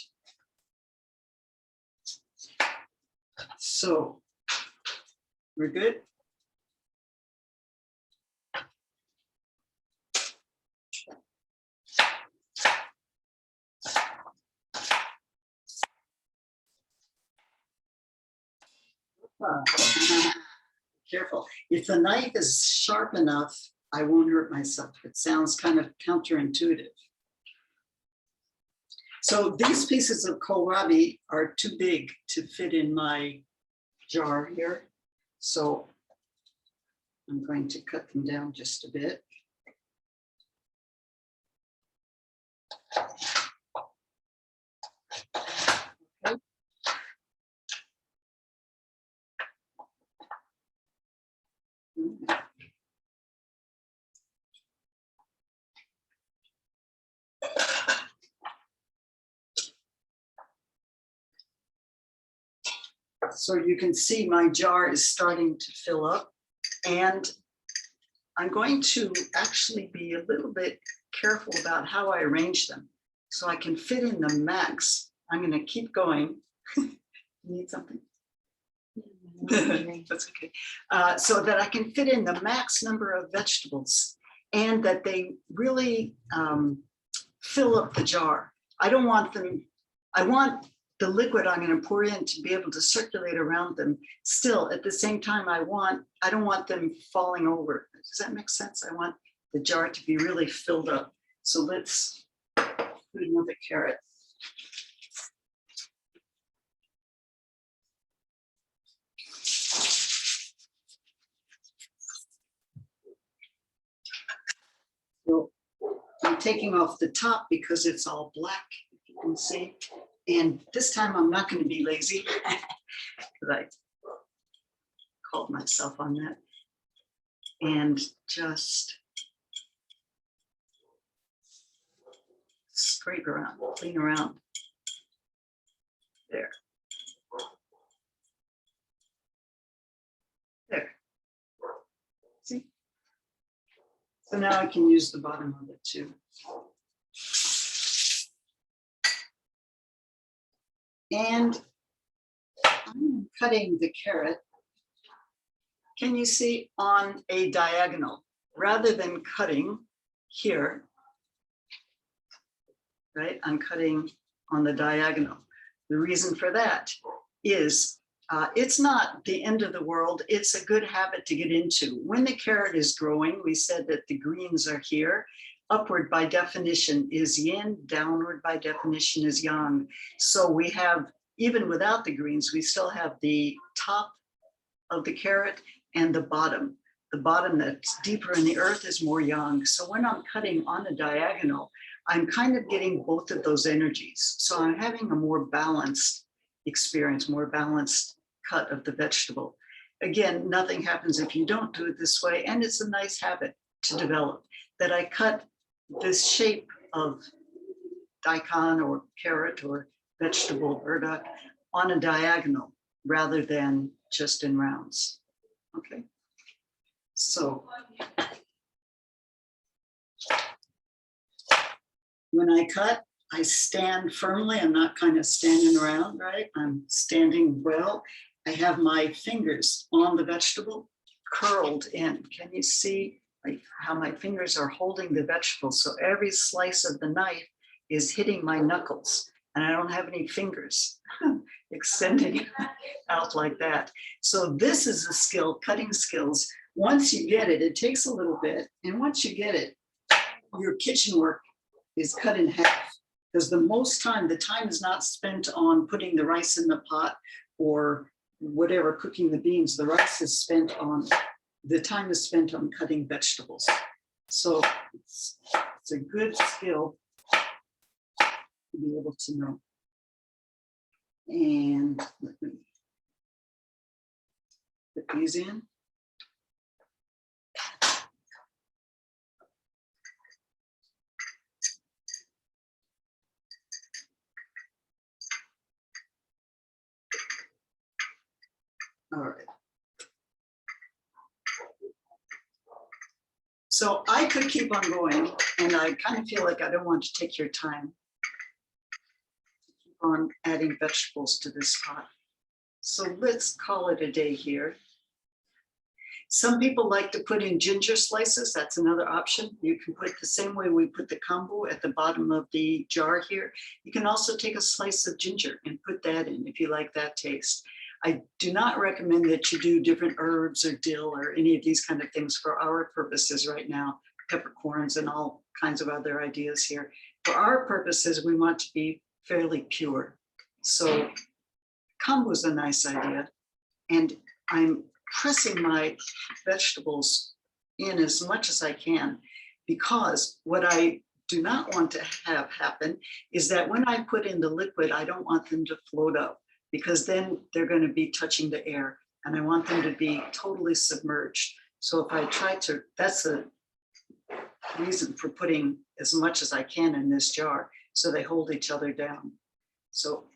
So we're good. Careful. If the knife is sharp enough, I won't hurt myself. It sounds kind of counterintuitive. So these pieces of kohlrabi are too big to fit in my jar here. So I'm going to cut them down just a bit. Okay. So you can see my jar is starting to fill up, and I'm going to actually be a little bit careful about how I arrange them so I can fit in the max. I'm going to keep going. Need something? That's okay. So that I can fit in the max number of vegetables and that they really fill up the jar. I don't want them, I want the liquid I'm going to pour in to be able to circulate around them. Still, at the same time, I don't want them falling over. Does that make sense? I want the jar to be really filled up. So let's put another carrot. So I'm taking off the top because it's all black, if you can see. And this time I'm not going to be lazy because I called myself on that. And just scrape around, clean around. There. There. See? So now I can use the bottom of it too. And I'm cutting the carrot. Can you see on a diagonal rather than cutting here, right? I'm cutting on the diagonal. The reason for that is It's not the end of the world. It's a good habit to get into. When the carrot is growing, we said that the greens are here. Upward by definition is yin, downward by definition is yang. So we have, even without the greens, we still have the top of the carrot and the bottom. The bottom that's deeper in the earth is more yang. So when I'm cutting on a diagonal, I'm kind of getting both of those energies. So I'm having a more balanced experience, more balanced cut of the vegetable. Again, nothing happens if you don't do it this way. And it's a nice habit to develop, that I cut this shape of daikon or carrot or vegetable burdock on a diagonal rather than just in rounds. Okay, so when I cut, I stand firmly. I'm not kind of standing around, right? I'm standing well. I have my fingers on the vegetable curled in. Can you see like how my fingers are holding the vegetable? So every slice of the knife is hitting my knuckles, and I don't have any fingers extending out like that. So this is a skill, cutting skills. Once you get it, it takes a little bit. And once you get it, your kitchen work is cut in half, because the time is not spent on putting the rice in the pot or whatever, cooking the beans. The rice is spent on, the time is spent on cutting vegetables. So it's a good skill to be able to know. And let me put these in. All right. So I could keep on going, and I kind of feel like I don't want to take your time. Keep on adding vegetables to this pot. So let's call it a day here. Some people like to put in ginger slices. That's another option. You can put the same way we put the kombu at the bottom of the jar here. You can also take a slice of ginger and put that in if you like that taste. I do not recommend that you do different herbs or dill or any of these kind of things for our purposes right now, peppercorns and all kinds of other ideas here. For our purposes, we want to be fairly pure. So kombu is a nice idea. And I'm pressing my vegetables in as much as I can, because what I do not want to have happen is that when I put in the liquid, I don't want them to float up, because then they're going to be touching the air, and I want them to be totally submerged. So if I try to, that's the reason for putting as much as I can in this jar, so they hold each other down. So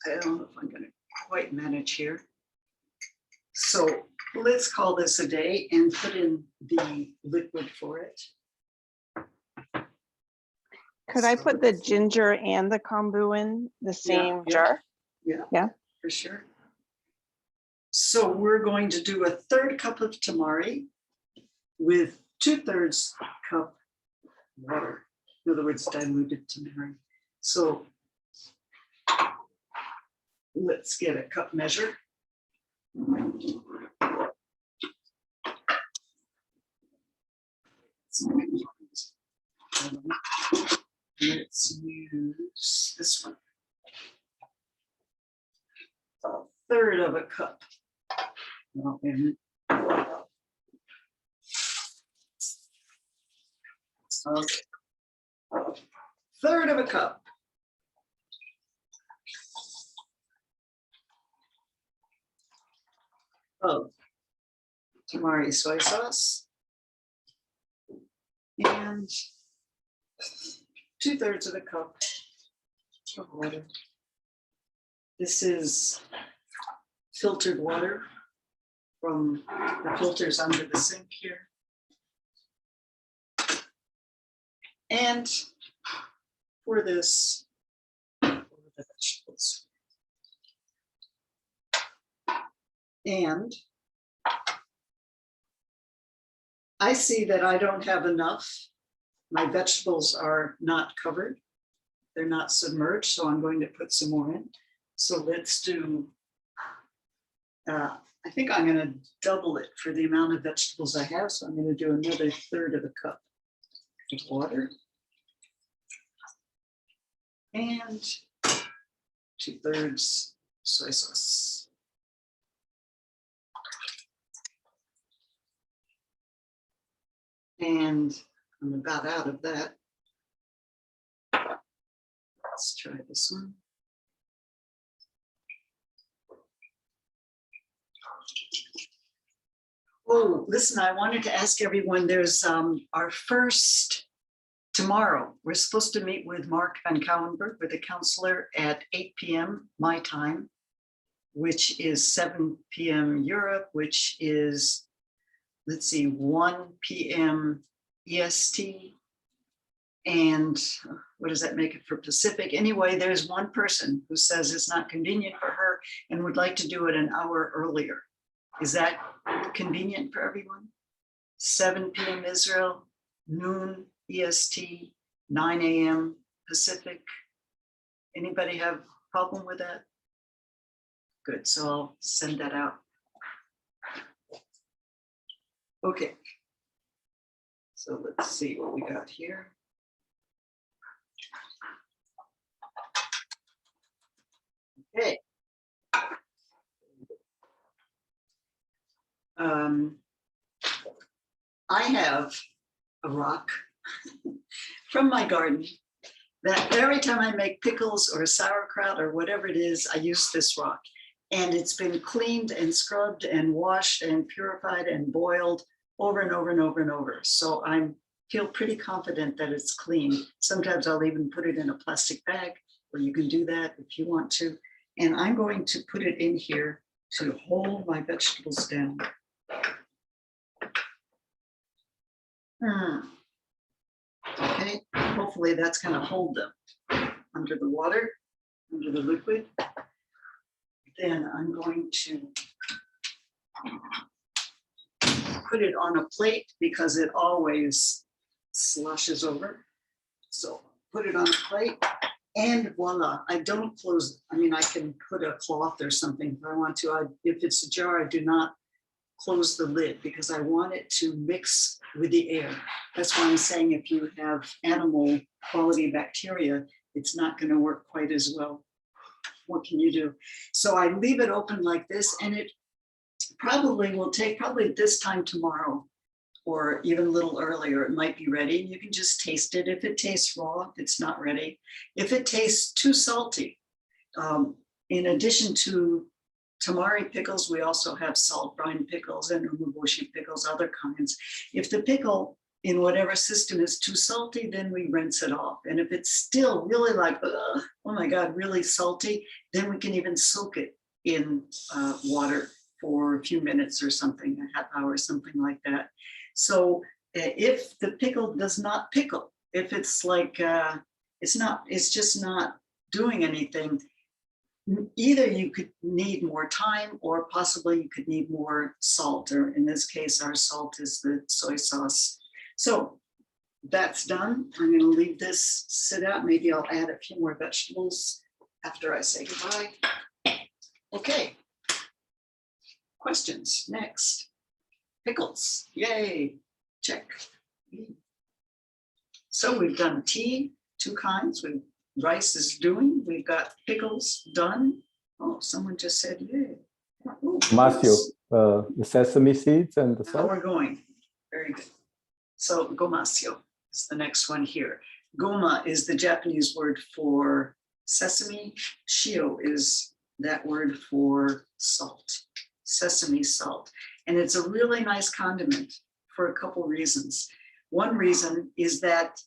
I don't know if I'm going to quite manage here. So let's call this a day and put in the liquid for it. Could I put the ginger and the kombu in the same yeah. jar? Yeah, for sure. So we're going to do a 1/3 cup of tamari with 2/3 cup water. In other words, diluted tamari. So let's get a cup measure. Let's use this one. 1/3 of a cup. Oh, wait a minute. Okay. 1/3 of a cup. Of tamari soy sauce. And 2/3 of a cup of water. This is filtered water from the filters under the sink here. And for this, for the vegetables. And I see that I don't have enough. My vegetables are not covered. They're not submerged, so I'm going to put some more in. So let's do I think I'm gonna double it for the amount of vegetables I have. So I'm gonna do another third of a cup of water. And 2/3 soy sauce. And I'm about out of that. Let's try this one. Oh, listen, I wanted to ask everyone, there's our first tomorrow. We're supposed to meet with Mark Van Kouwenberg, with a counselor at 8 p.m. my time, which is 7 p.m. Europe, which is, let's see, 1 p.m. EST. And what does that make it for Pacific? Anyway, there's one person who says it's not convenient for her and would like to do it an hour earlier. Is that convenient for everyone? 7 p.m. Israel, noon EST, 9 a.m. Pacific. Anybody have a problem with that? Good, so I'll send that out. Okay. So let's see what we got here. Okay. I have a rock from my garden that every time I make pickles or sauerkraut or whatever it is, I use this rock. And it's been cleaned and scrubbed and washed and purified and boiled over and over and over and over. So I feel pretty confident that it's clean. Sometimes I'll even put it in a plastic bag, or you can do that if you want to. And I'm going to put it in here to hold my vegetables down. Okay, hopefully that's going to hold them under the water, under the liquid. Then I'm going to put it on a plate because it always sloshes over. So put it on a plate and voila, I don't close. I mean, I can put a cloth or something if I want to. If it's a jar, I do not close the lid because I want it to mix with the air. That's why I'm saying if you have animal quality bacteria, it's not going to work quite as well. What can you do? So I leave it open like this, and it probably will take this time tomorrow or even a little earlier. It might be ready. You can just taste it. If it tastes raw, it's not ready. If it tastes too salty, in addition to tamari pickles, we also have salt brine pickles and umeboshi pickles, other kinds. If the pickle in whatever system is too salty, then we rinse it off. And if it's still really like, oh my God, really salty, then we can even soak it in water for a few minutes or something, a half hour, something like that. So if the pickle does not pickle, if it's like, it's just not doing anything, either you could need more time or possibly you could need more salt, or in this case, our salt is the soy sauce. So that's done. I'm going to leave this sit out. Maybe I'll add a few more vegetables after I say goodbye. Okay. Questions next. Pickles. Yay. Check. So we've done tea, 2 kinds. Rice is doing. We've got pickles done. Oh, someone just said yay. Oh, Gomasio, the sesame seeds and the now salt. we're going. Very good. So Gomasio is the next one here. Goma is the Japanese word for sesame. Shio is that word for salt, sesame salt. And it's a really nice condiment for a couple reasons. One reason is that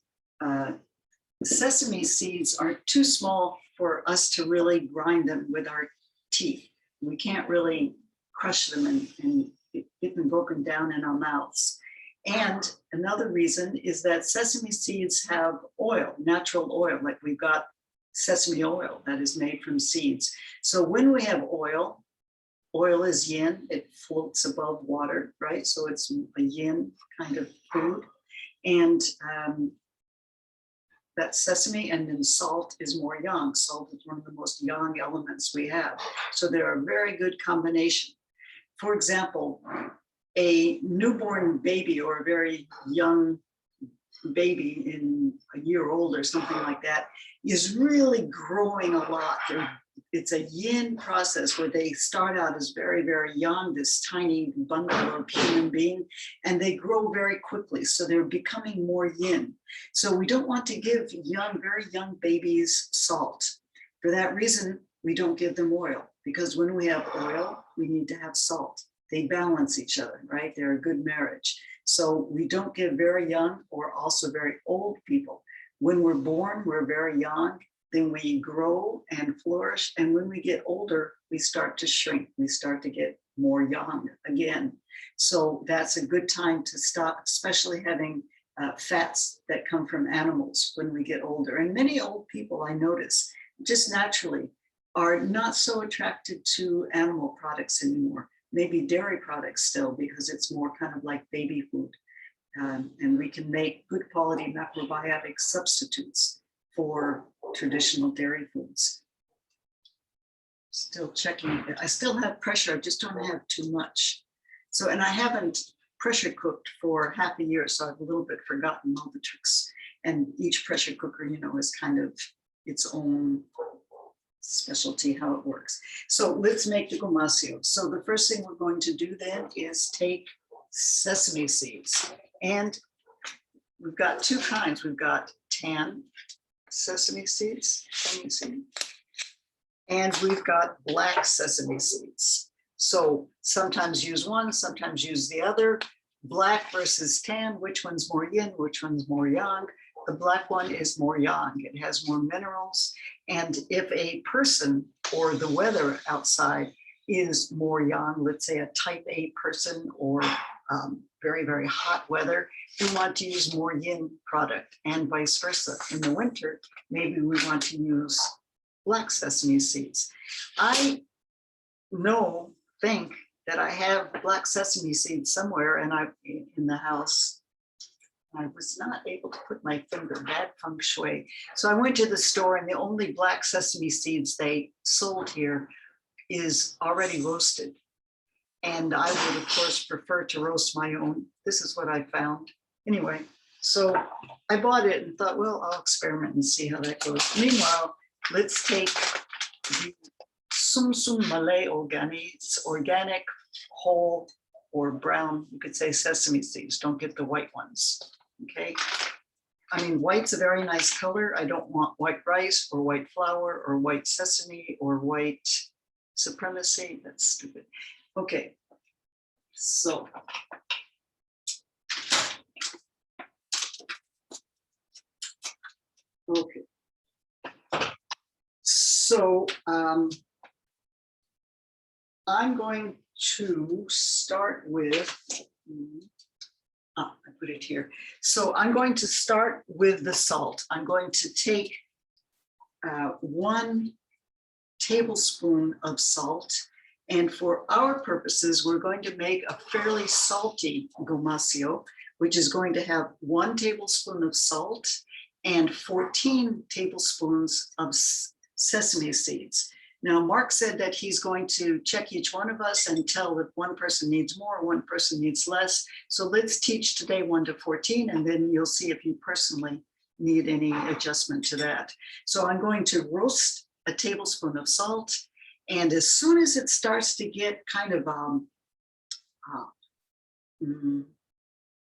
sesame seeds are too small for us to really grind them with our teeth. We can't really crush them and get them broken down in our mouths. And another reason is that sesame seeds have oil, natural oil, like we've got sesame oil that is made from seeds. So when we have oil is yin, it floats above water, right? So it's a yin kind of food. And that's sesame, and then salt is more yang. Salt is one of the most yang elements we have. So they're a very good combination. for example, a newborn baby or a very young baby in a year old or something like that is really growing a lot. It's a yin process where they start out as very, very young, this tiny bundle of human being, and they grow very quickly. So they're becoming more yin. So we don't want to give young, very young babies salt. For that reason, we don't give them oil, because when we have oil, we need to have salt. They balance each other, right? They're a good marriage. So we don't give very young or also very old people. When we're born, we're very young, then we grow and flourish. And when we get older, we start to shrink. We start to get more young again. So that's a good time to stop, especially having fats that come from animals when we get older. And many old people, I notice, just naturally are not so attracted to animal products anymore. Maybe dairy products still, because it's more kind of like baby food. And we can make good quality macrobiotic substitutes for traditional dairy foods. Still checking. I still have pressure, I just don't have too much. So, and I haven't pressure cooked for half a year, so I've a little bit forgotten all the tricks. And each pressure cooker, you know, is kind of its own specialty, how it works. So let's make the gomasio. So the first thing we're going to do then is take sesame seeds. And we've got two kinds. We've got tan sesame seeds, and we've got black sesame seeds. So sometimes use one, sometimes use the other. Black versus tan, which one's more yin, which one's more yang? The black one is more yang. It has more minerals. And if a person or the weather outside is more yang, let's say a type A person or very, very hot weather, we want to use more yin product, and vice versa. In the winter, maybe we want to use black sesame seeds. I think that I have black sesame seeds somewhere and I'm in the house. I was not able to put my finger, bad feng shui. So I went to the store, and the only black sesame seeds they sold here is already roasted. And I would, of course, prefer to roast my own. This is what I found. Anyway, so I bought it and thought, well, I'll experiment and see how that goes. Meanwhile, let's take the Sum Sum Malay organic, whole, or brown, you could say sesame seeds. Don't get the white ones, okay? I mean, white's a very nice color. I don't want white rice or white flour or white sesame or white supremacy. That's stupid. Okay, so. Okay. So I'm going to start with, I put it here. So I'm going to start with the salt. I'm going to take 1 tablespoon of salt. And for our purposes, we're going to make a fairly salty gomasio, which is going to have 1 tablespoon of salt and 14 tablespoons of sesame seeds. Now, Mark said that he's going to check each one of us and tell if one person needs more, one person needs less. So let's teach today 1 to 14, and then you'll see if you personally need any adjustment to that. So I'm going to roast a tablespoon of salt. And as soon as it starts to get kind of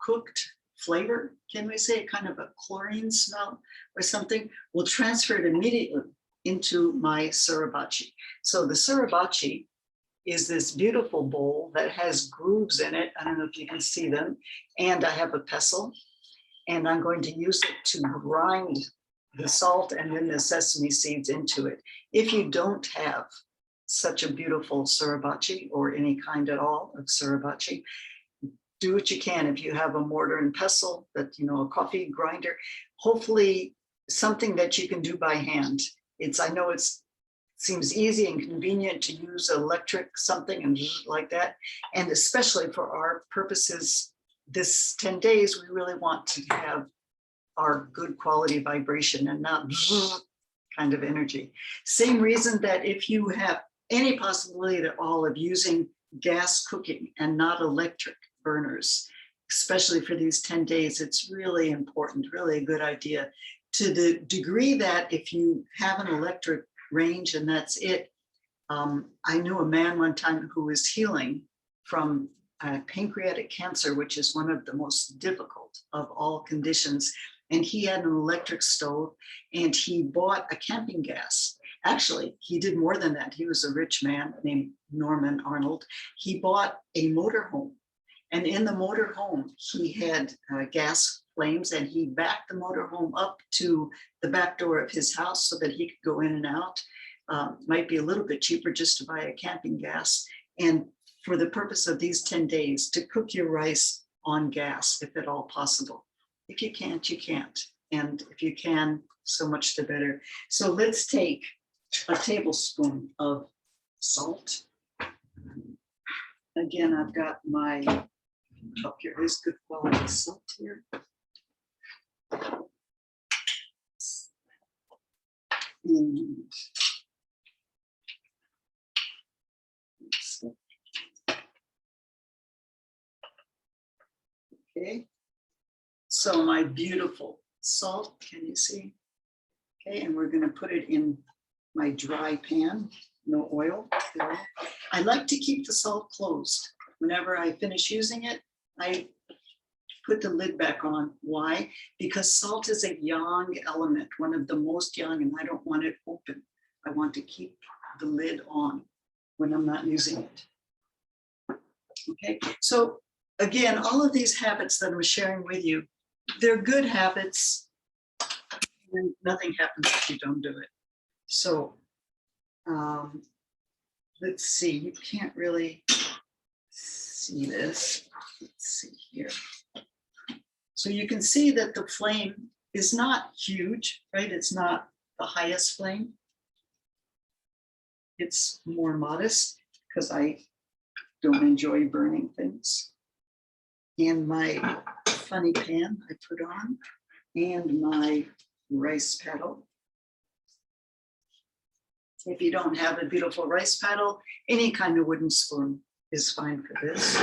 cooked flavor, can we say kind of a chlorine smell or something, we'll transfer it immediately into my suribachi. So the suribachi is this beautiful bowl that has grooves in it. I don't know if you can see them. And I have a pestle, and I'm going to use it to grind the salt and then the sesame seeds into it. If you don't have such a beautiful suribachi or any kind at all of suribachi, do what you can. If you have a mortar and pestle, that, you know, a coffee grinder, hopefully something that you can do by hand. I know it seems easy and convenient to use electric something and like that. And especially for our purposes, this 10 days, we really want to have our good quality vibration and not kind of energy. Same reason that if you have any possibility at all of using gas cooking and not electric burners, especially for these 10 days. It's really important, really a good idea. To the degree that if you have an electric range and that's it, I knew a man one time who was healing from pancreatic cancer, which is one of the most difficult of all conditions. And he had an electric stove and he bought a camping gas. Actually, he did more than that. He was a rich man named Norman Arnold. He bought a motorhome. And in the motorhome, he had gas flames and he backed the motorhome up to the back door of his house so that he could go in and out. Might be a little bit cheaper just to buy a camping gas. And for the purpose of these 10 days, to cook your rice on gas, if at all possible. If you can't, you can't. And if you can, so much the better. So let's take a tablespoon of salt. Again, I've got my, oh, here is good quality salt here. And okay, so my beautiful salt, can you see? Okay, and we're going to put it in my dry pan, no oil. I like to keep the salt closed. Whenever I finish using it, I put the lid back on. Why? Because salt is a yang element, one of the most yang, and I don't want it open. I want to keep the lid on when I'm not using it. Okay, so again, all of these habits that I'm sharing with you, they're good habits, and nothing happens if you don't do it. So let's see, you can't really see this. Let's see here. So you can see that the flame is not huge, right? It's not the highest flame. It's more modest because I don't enjoy burning things. And my funny pan I put on, and my rice paddle. If you don't have a beautiful rice paddle, any kind of wooden spoon is fine for this.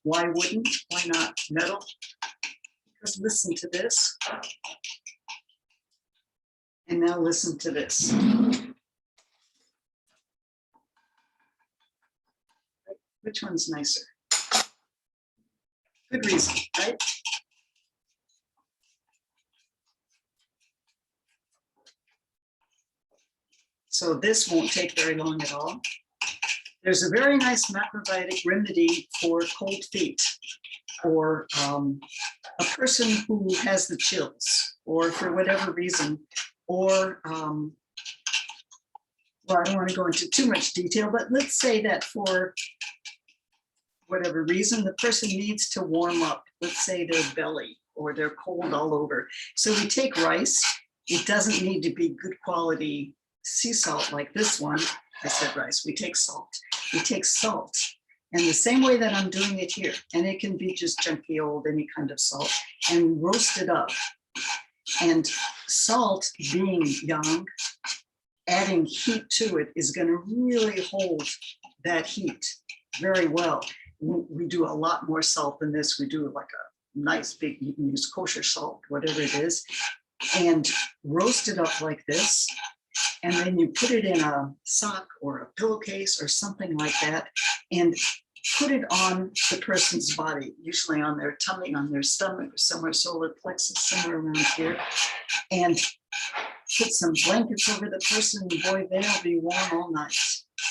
Why wooden? Why not metal? Because listen to this. And now listen to this. Which one's nicer? Good reason, right? So this won't take very long at all. There's a very nice macrobiotic remedy for cold feet, or a person who has the chills, or for whatever reason, or well, I don't want to go into too much detail, but let's say that for whatever reason, the person needs to warm up, let's say their belly, or they're cold all over. So we take rice. It doesn't need to be good quality sea salt like this one. I said rice. We take salt. We take salt. And the same way that I'm doing it here, and it can be just junky old, any kind of salt, and roast it up. And salt being yang, adding heat to it is going to really hold that heat very well. We do a lot more salt than this. We do like a nice big, you can use kosher salt, whatever it is, and roast it up like this. And then you put it in a sock or a pillowcase or something like that, and put it on the person's body, usually on their tummy, on their stomach, or somewhere solar plexus, somewhere around here, and put some blankets over the person. Boy, they'll be warm all night.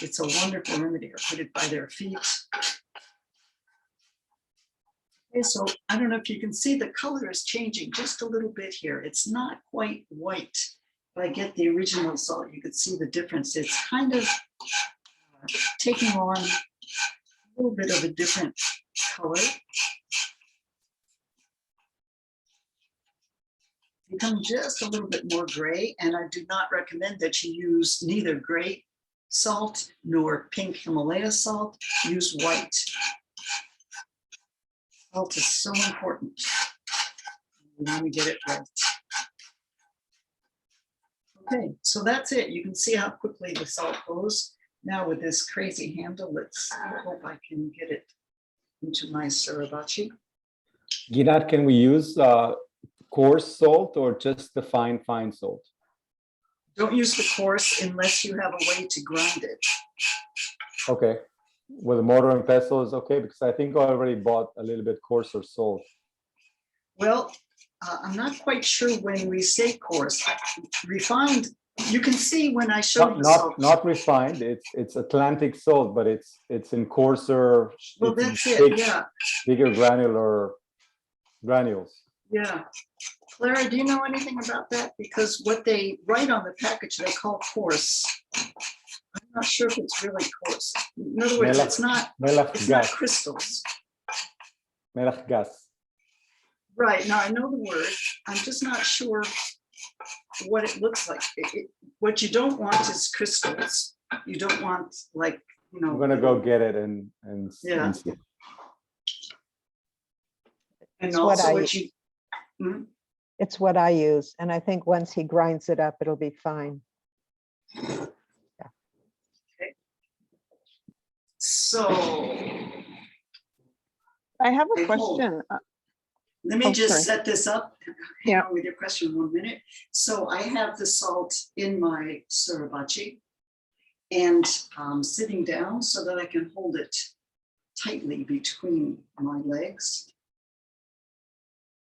It's a wonderful remedy. Or put it by their feet. Okay, so I don't know if you can see the color is changing just a little bit here. It's not quite white. If I get the original salt, you could see the difference. It's kind of taking on a little bit of a different color. Become just a little bit more gray, and I do not recommend that you use neither gray salt nor pink Himalaya salt. Use white. Salt is so important. You want to get it right. Okay, so that's it. You can see how quickly the salt goes. Now with this crazy handle, let's hope I can get it into my sriracha. Ginat, can we use coarse salt or just the fine salt? Don't use the coarse unless you have a way to grind it. Okay. With a mortar and pestle is okay, because I think I already bought a little bit coarser salt. Well, I'm not quite sure when we say coarse. Refined, you can see when I show you salt. Not refined. It's Atlantic salt, but it's in coarser. Well, it's in that's it, thick, yeah, bigger granules. yeah. Clara, do you know anything about that? Because what they write on the package, they call coarse. I'm not sure if it's really coarse. In other words, it's not Melach crystals. gas. Right, now I know the word. I'm just not sure what it looks like. What you don't want is crystals. You don't want, like, you know. I'm gonna go get it and Yeah. see. And It's what also I- what you, Hmm? It's what I use, and I think once he grinds it up, it'll be fine. So I have a Hey, hold. question. let me Oh, just sorry. set this up. Hang Yeah. on with your question 1 minute. So I have the salt in my sriracha and sitting down so that I can hold it tightly between my legs.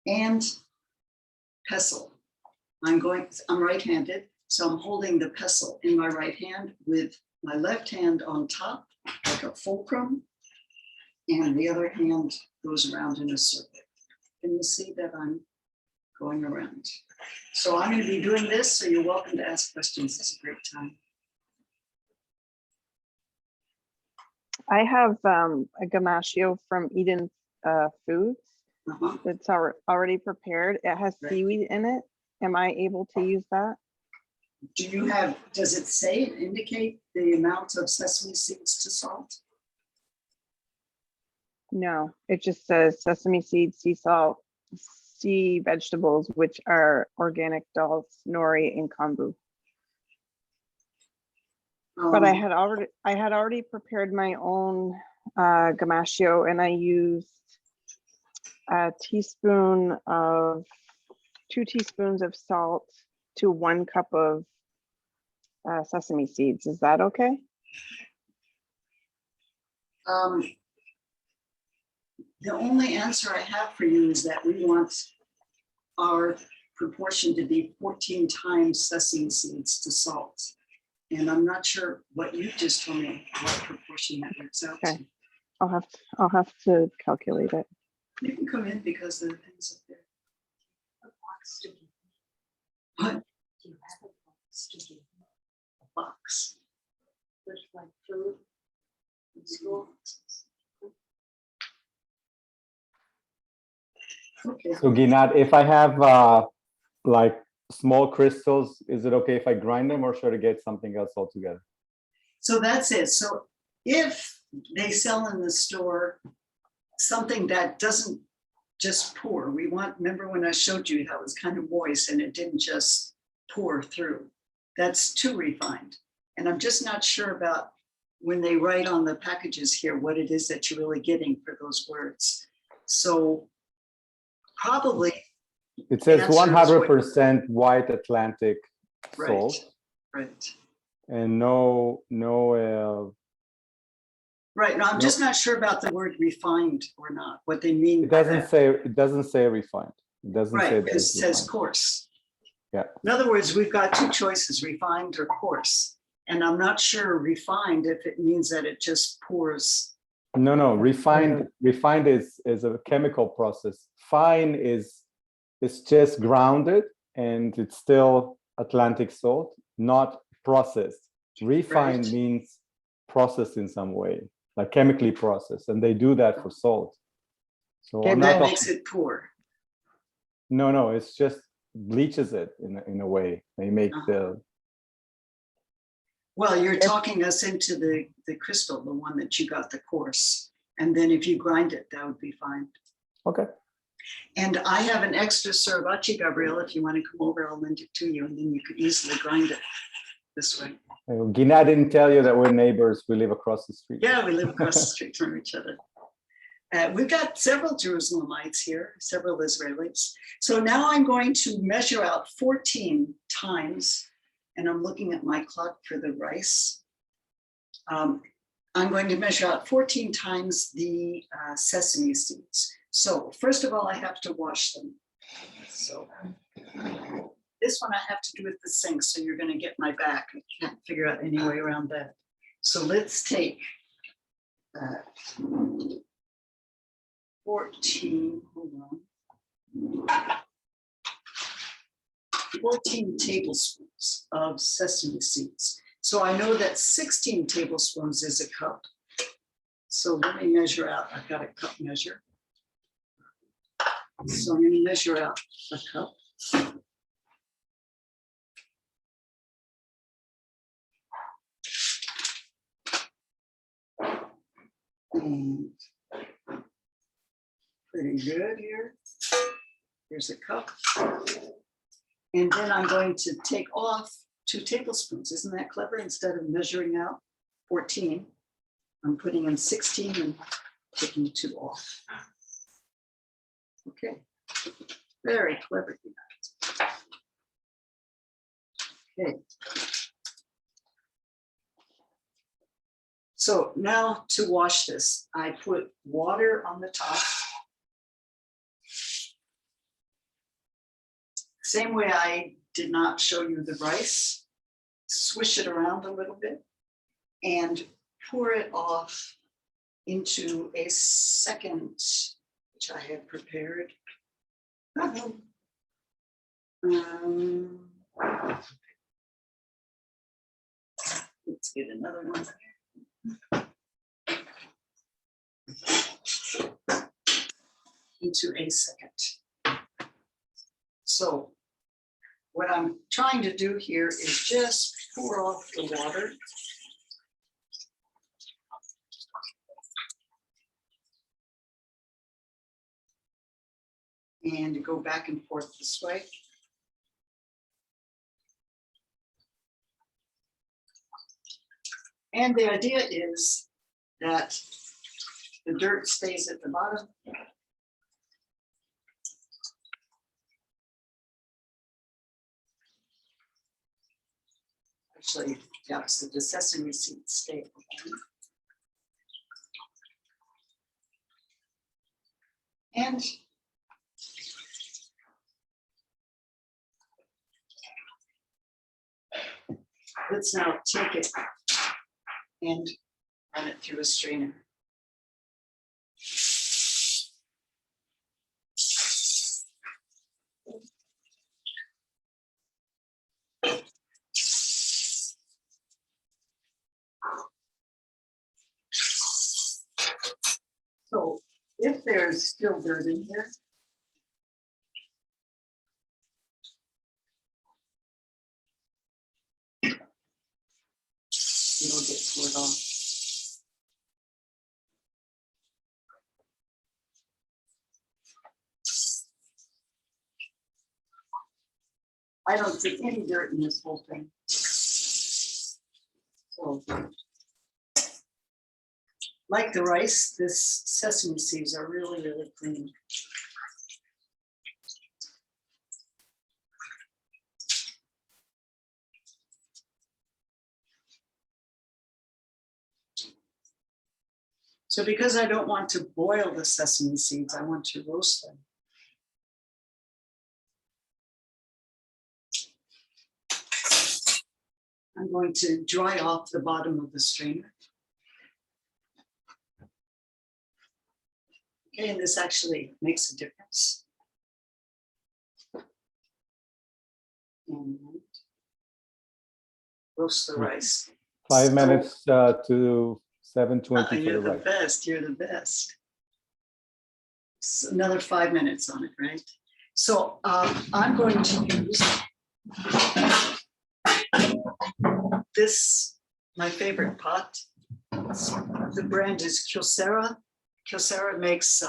And pestle. I'm right-handed, so I'm holding the pestle in my right hand with my left hand on top, like a fulcrum, and the other hand goes around in a circle. Can you see that I'm going around? So I'm going to be doing this, so you're welcome to ask questions. It's a great time. I have a Gomasio from Eden Foods Uh-huh. that's already prepared. It has Right. seaweed in it. Am I able to use that? Does it say, indicate the amount of sesame seeds to salt? No, it just says sesame seeds, sea salt, sea vegetables, which are organic dulse, nori, and kombu. But I had already prepared my own Gomasio, and I used a teaspoon of 2 teaspoons of salt to 1 cup of sesame seeds. Is that okay? The only answer I have for you is that we want our proportion to be 14 times sesame seeds to salt. And I'm not sure what you just told me, what proportion that works out to. Okay. I'll have to calculate it. You can come in because the things up there. What? Do you have a box to give me? A box? With like food and school? Okay. So Ginat, if I have like small crystals, is it okay if I grind them, or should I get something else altogether? So that's it. So if they sell in the store something that doesn't just pour, remember when I showed you how it was kind of moist and it didn't just pour through, that's too refined. And I'm just not sure about when they write on the packages here, what it is that you're really getting for those words. So probably. It says answer is what- 100% white Atlantic Right, salt right. and no Right. No, I'm just not sure about the word refined or not, what they mean. it by doesn't that. say refined. It doesn't say Right, that because it's it says refined. coarse. Yeah. In other words, we've got 2 choices, refined or coarse. And I'm not sure refined if it means that it just pours. No, refined is a chemical process. Fine is just grounded and it's still Atlantic salt, not processed. Refined Right. means processed in some way, like chemically processed, and they do that for salt. So I'm And not that talking- makes it poor. no, it's just bleaches it in a way. They make the Well, you're talking us into the crystal, the one that you got the coarse. And then if you grind it, that would be fine. okay. And I have an extra sriracha, Gabrielle. If you want to come over, I'll lend it to you and then you could easily grind it. this way. Ginat didn't tell you that we're neighbors. We live across the street. Yeah, we live across the street from each other. We've got several Jerusalemites here, several Israelis. So now I'm going to measure out 14 times, and I'm looking at my clock for the rice. I'm going to measure out 14 times the sesame seeds. So first of all, I have to wash them. So this one I have to do with the sink, so you're going to get my back. I can't figure out any way around that. So let's take 14, hold on, 14 tablespoons of sesame seeds. So I know that 16 tablespoons is a cup. So let me measure out. I've got a cup measure. So I'm going to measure out a cup. And pretty good here. Here's a cup. And then I'm going to take off 2 tablespoons. Isn't that clever? Instead of measuring out 14, I'm putting in 16 and taking 2 off. Okay, very clever. Okay. So now to wash this, I put water on the top. Same way I did not show you the rice. Swish it around a little bit and pour it off into a second, which I had prepared. Let's get another one. Into a second. So what I'm trying to do here is just pour off the water. And go back and forth this way. And the idea is that the dirt stays at the bottom. Actually, yeah, so the sesame seeds stay at the bottom. And let's now take it and run it through a strainer. So if there's still dirt in here, it'll get poured off. I don't see any dirt in this whole thing. So, like the rice, this sesame seeds are really, really clean. So because I don't want to boil the sesame seeds, I want to roast them. I'm going to dry off the bottom of the strainer. Okay, and this actually makes a difference. And roast the rice. 5 minutes to 7:20 for the You're the rice. best, you're the best. So another 5 minutes on it, right? So I'm going to use this, my favorite pot. The brand is Kyocera. Kyocera makes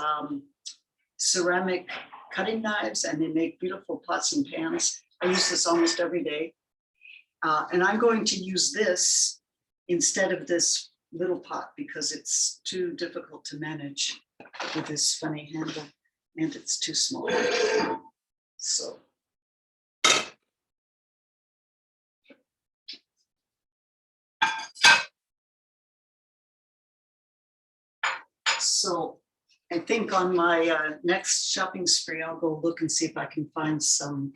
ceramic cutting knives, and they make beautiful pots and pans. I use this almost every day. And I'm going to use this instead of this little pot because it's too difficult to manage with this funny handle and it's too small. So. So I think on my next shopping spree, I'll go look and see if I can find some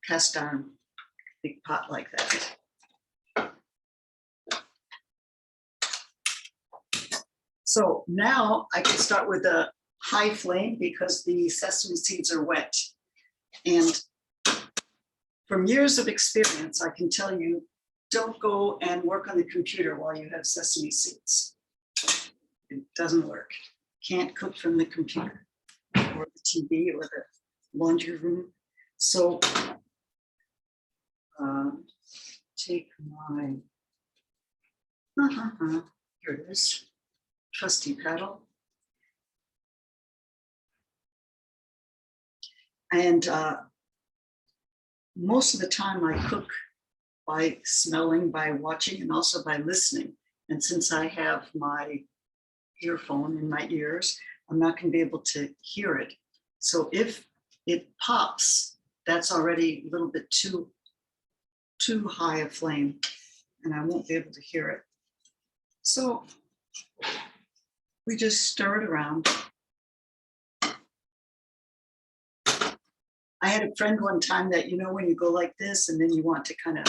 cast iron big pot like that. So now I can start with a high flame because the sesame seeds are wet. And from years of experience, I can tell you, don't go and work on the computer while you have sesame seeds. It doesn't work. Can't cook from the computer or the TV or the laundry room. So take my, here it is, trusty paddle. And most of the time I cook by smelling, by watching, and also by listening. And since I have my earphone in my ears, I'm not going to be able to hear it. So if it pops, that's already a little bit too high a flame, and I won't be able to hear it. So we just stir it around. I had a friend one time that, you know, when you go like this and then you want to kind of,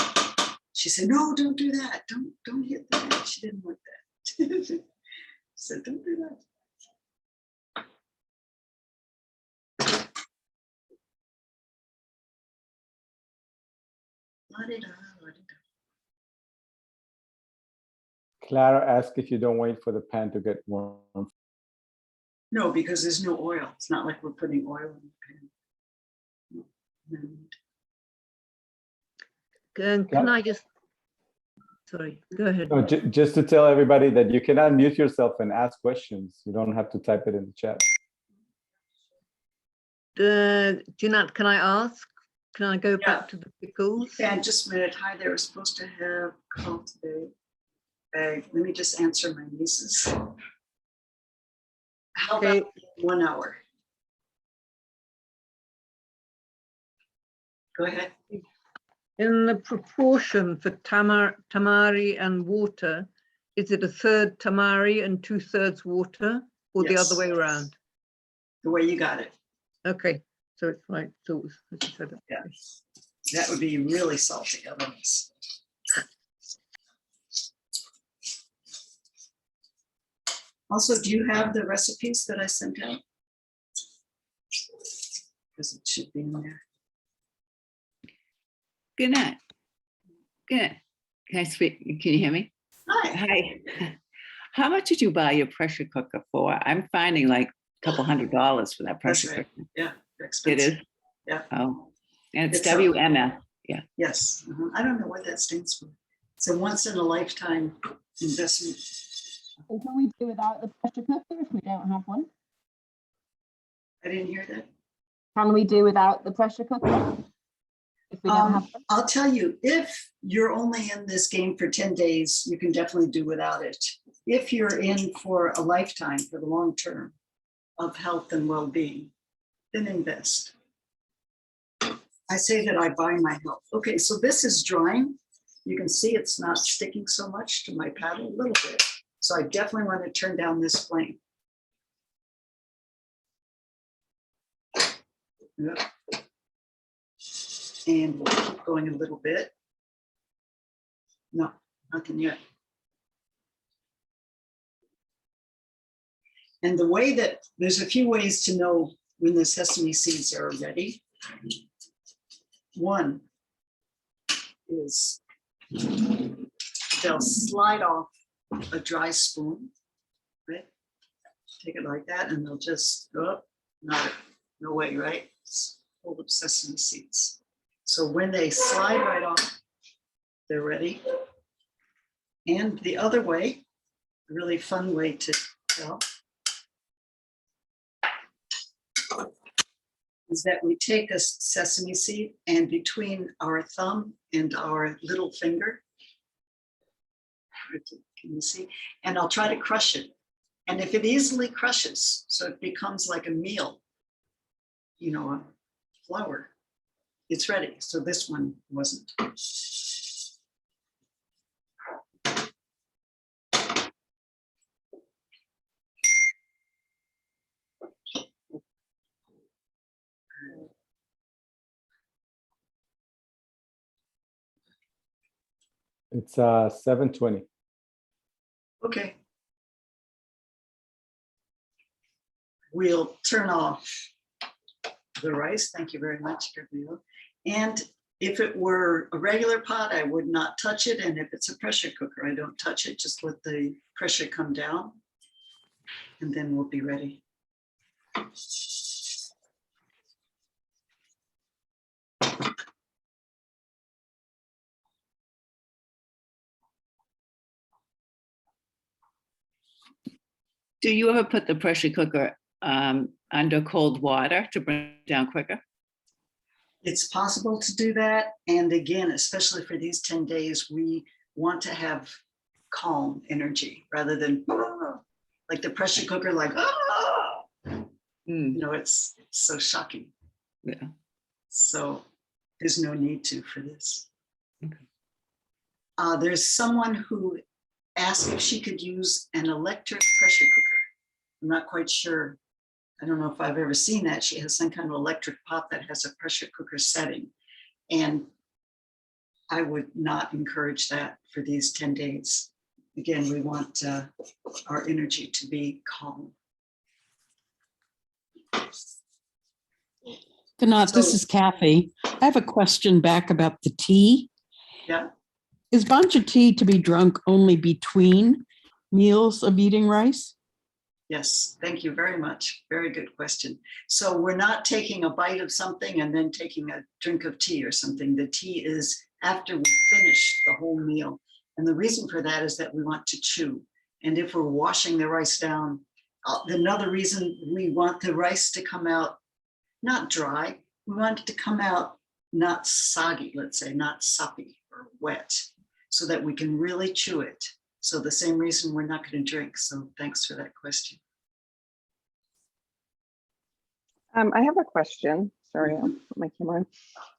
she said, no, don't do that. Don't hit that. She didn't like that. She said, don't do that. La-di-da, la-di-da. Clara asked if you don't wait for the pan to get warm. No, because there's no oil. It's not like we're putting oil in the pan. Can I just, sorry, go ahead. No, just to tell everybody that you can unmute yourself and ask questions. You don't have to type it in the chat. Ginat, can I ask? Can I go back to the pickles? Yeah, just a minute. Hi, they were supposed to have call today. Let me just answer my nieces. How Okay. about 1 hour? Go ahead. In the proportion for tamari and water, is it a third tamari and 2/3 water, or the Yes. other way around? The way you got it. Okay, so it's like, so as you said. Yeah. That would be really salty otherwise. Also, do you have the recipes that I sent out? Because it should be in there. Good night. Good. Can I speak? Can you hear me? Hi. Hi. How much did you buy your pressure cooker for? I'm finding like a couple $100 for that pressure That's right. cooker. Yeah, they're It expensive. is? Yeah. Oh, and it's It's a- WMF. Yeah. Yes. I don't know what that stands for. It's a once in a lifetime investment. And can we do without the pressure cooker if we don't have one? I didn't hear that. Can we do without the pressure cooker if we don't have one? I'll tell you, if you're only in this game for 10 days, you can definitely do without it. If you're in for a lifetime, for the long term of health and well-being, then invest. I say that I buy my health. Okay, so this is drying. You can see it's not sticking so much to my paddle, a little bit. So I definitely want to turn down this flame. Yep. And we'll keep going a little bit. No, nothing yet. And the way that, there's a few ways to know when the sesame seeds are ready. One is they'll slide off a dry spoon, right? Take it like that and they'll just go up, no way, right? It's full of sesame seeds. So when they slide right off, they're ready. And the other way, a really fun way to tell, is that we take a sesame seed and between our thumb and our little finger, can you see? And I'll try to crush it. And if it easily crushes, so it becomes like a meal, you know, a flour, it's ready. So this one wasn't. It's 7:20. Okay. We'll turn off the rice. Thank you very much, Gabrielle. And if it were a regular pot, I would not touch it. And if it's a pressure cooker, I don't touch it. Just let the pressure come down. And then we'll be ready. Do you ever put the pressure cooker under cold water to bring it down quicker? It's possible to do that. And again, especially for these 10 days, we want to have calm energy rather than like the pressure cooker, like, you know, it's so shocking. Yeah. So there's no need to for this. Okay. There's someone who asked if she could use an electric pressure cooker. I'm not quite sure. I don't know if I've ever seen that. She has some kind of electric pot that has a pressure cooker setting. And I would not encourage that for these 10 days. Again, we want our energy to be calm. Ginat, this So- is Kathy. I have a question back about the tea. Yeah. Is Bancha tea to be drunk only between meals of eating rice? Yes, thank you very much. Very good question. So we're not taking a bite of something and then taking a drink of tea or something. The tea is after we finish the whole meal. And the reason for that is that we want to chew. And if we're washing the rice down, another reason we want the rice to come out not dry, we want it to come out not soggy, let's say, not soppy or wet, so that we can really chew it. So the same reason we're not going to drink. So thanks for that question. I have a question. Sorry, I'll put my camera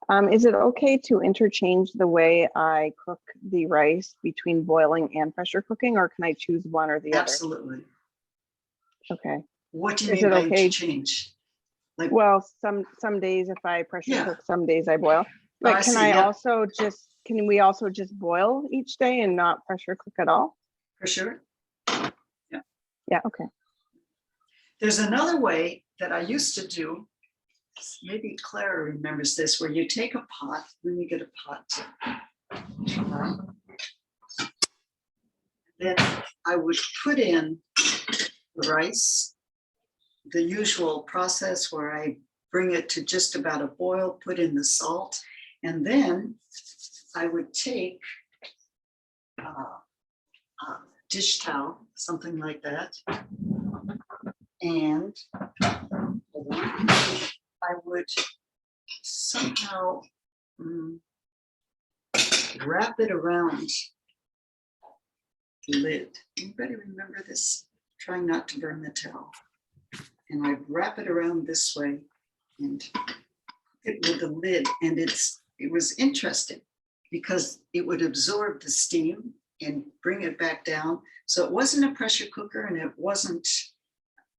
on. Is it okay to interchange the way I cook the rice between boiling and pressure cooking, or can I choose one or the Absolutely. other? Okay. What do you Is mean it by okay? change? Like, Well, some days if I pressure Yeah. cook, some days I boil. I But see, yeah. can we also just boil each day and not pressure cook at all? for sure. Yeah, okay. There's another way that I used to do. Maybe Clara remembers this, where you take a pot, when you get a pot. Then I would put in the rice, the usual process where I bring it to just about a boil, put in the salt, and then I would take a dish towel, something like that, and I would somehow wrap it around the lid. Anybody remember this? Trying not to burn the towel. And I'd wrap it around this way and it with the lid. And it was interesting because it would absorb the steam and bring it back down. So it wasn't a pressure cooker and it wasn't,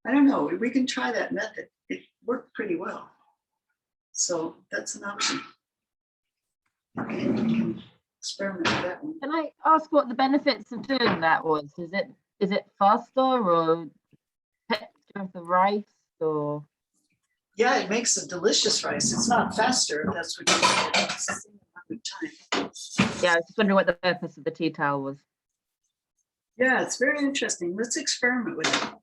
I don't know, we can try that method. It worked pretty well. So that's an option. Okay, we can experiment with that one. Can I ask what the benefits of doing that was? Is it faster or texture of the rice or? Yeah, it makes a delicious rice. It's not faster, if that's what you want. It's the same amount of time. Yeah, I was just wondering what the purpose of the tea towel was. Yeah, it's very interesting. Let's experiment with it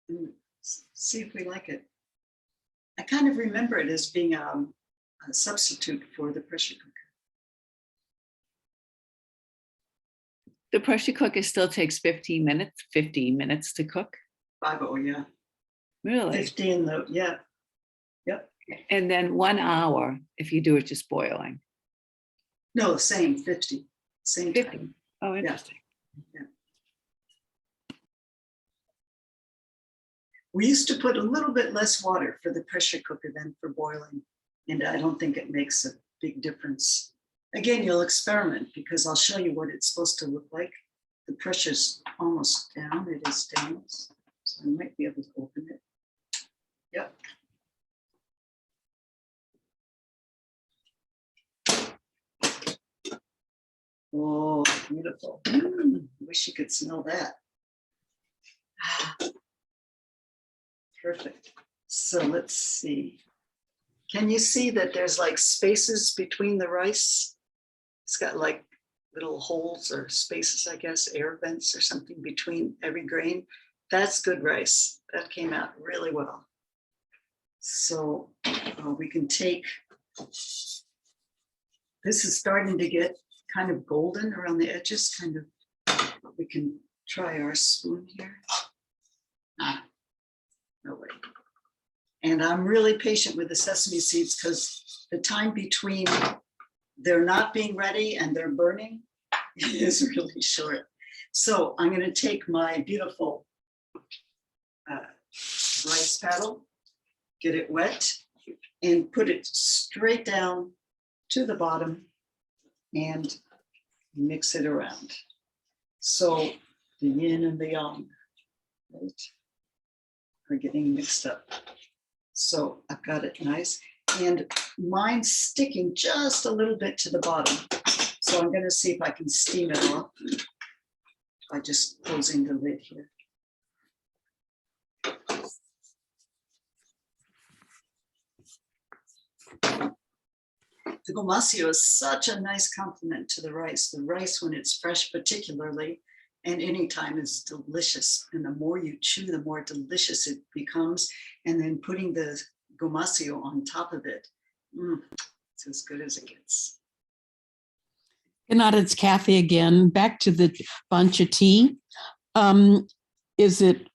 and see if we like it. I kind of remember it as being a substitute for the pressure cooker. The pressure cooker still takes 15 minutes to cook. 50, yeah. Really? 15 though, yeah. Yep. And then 1 hour if you do it just boiling. No, same 50, same 50. time. Oh, interesting. We used to put a little bit less water for the pressure cooker than for boiling. And I don't think it makes a big difference. Again, you'll experiment because I'll show you what it's supposed to look like. The pressure's almost down, it is down. So I might be able to open it. Yep. Oh, beautiful. Wish you could smell that. Perfect. So let's see. Can you see that there's like spaces between the rice? It's got like little holes or spaces, I guess, air vents or something between every grain. That's good rice. That came out really well. So we can take, this is starting to get kind of golden around the edges, kind of, we can try our spoon here. No way. And I'm really patient with the sesame seeds because the time between they're not being ready and they're burning is really short. So I'm going to take my beautiful rice paddle, get it wet, and put it straight down to the bottom and mix it around. So the yin and the yang, right, are getting mixed up. So I've got it nice, and mine's sticking just a little bit to the bottom. So I'm going to see if I can steam it off by just closing the lid here. The Gomasio is such a nice complement to the rice. The rice, when it's fresh particularly, and anytime, is delicious. And the more you chew, the more delicious it becomes. And then putting the Gomasio on top of it, it's as good as it gets. Ginat, it's Kathy again. Back to the Bancha Tea. Is it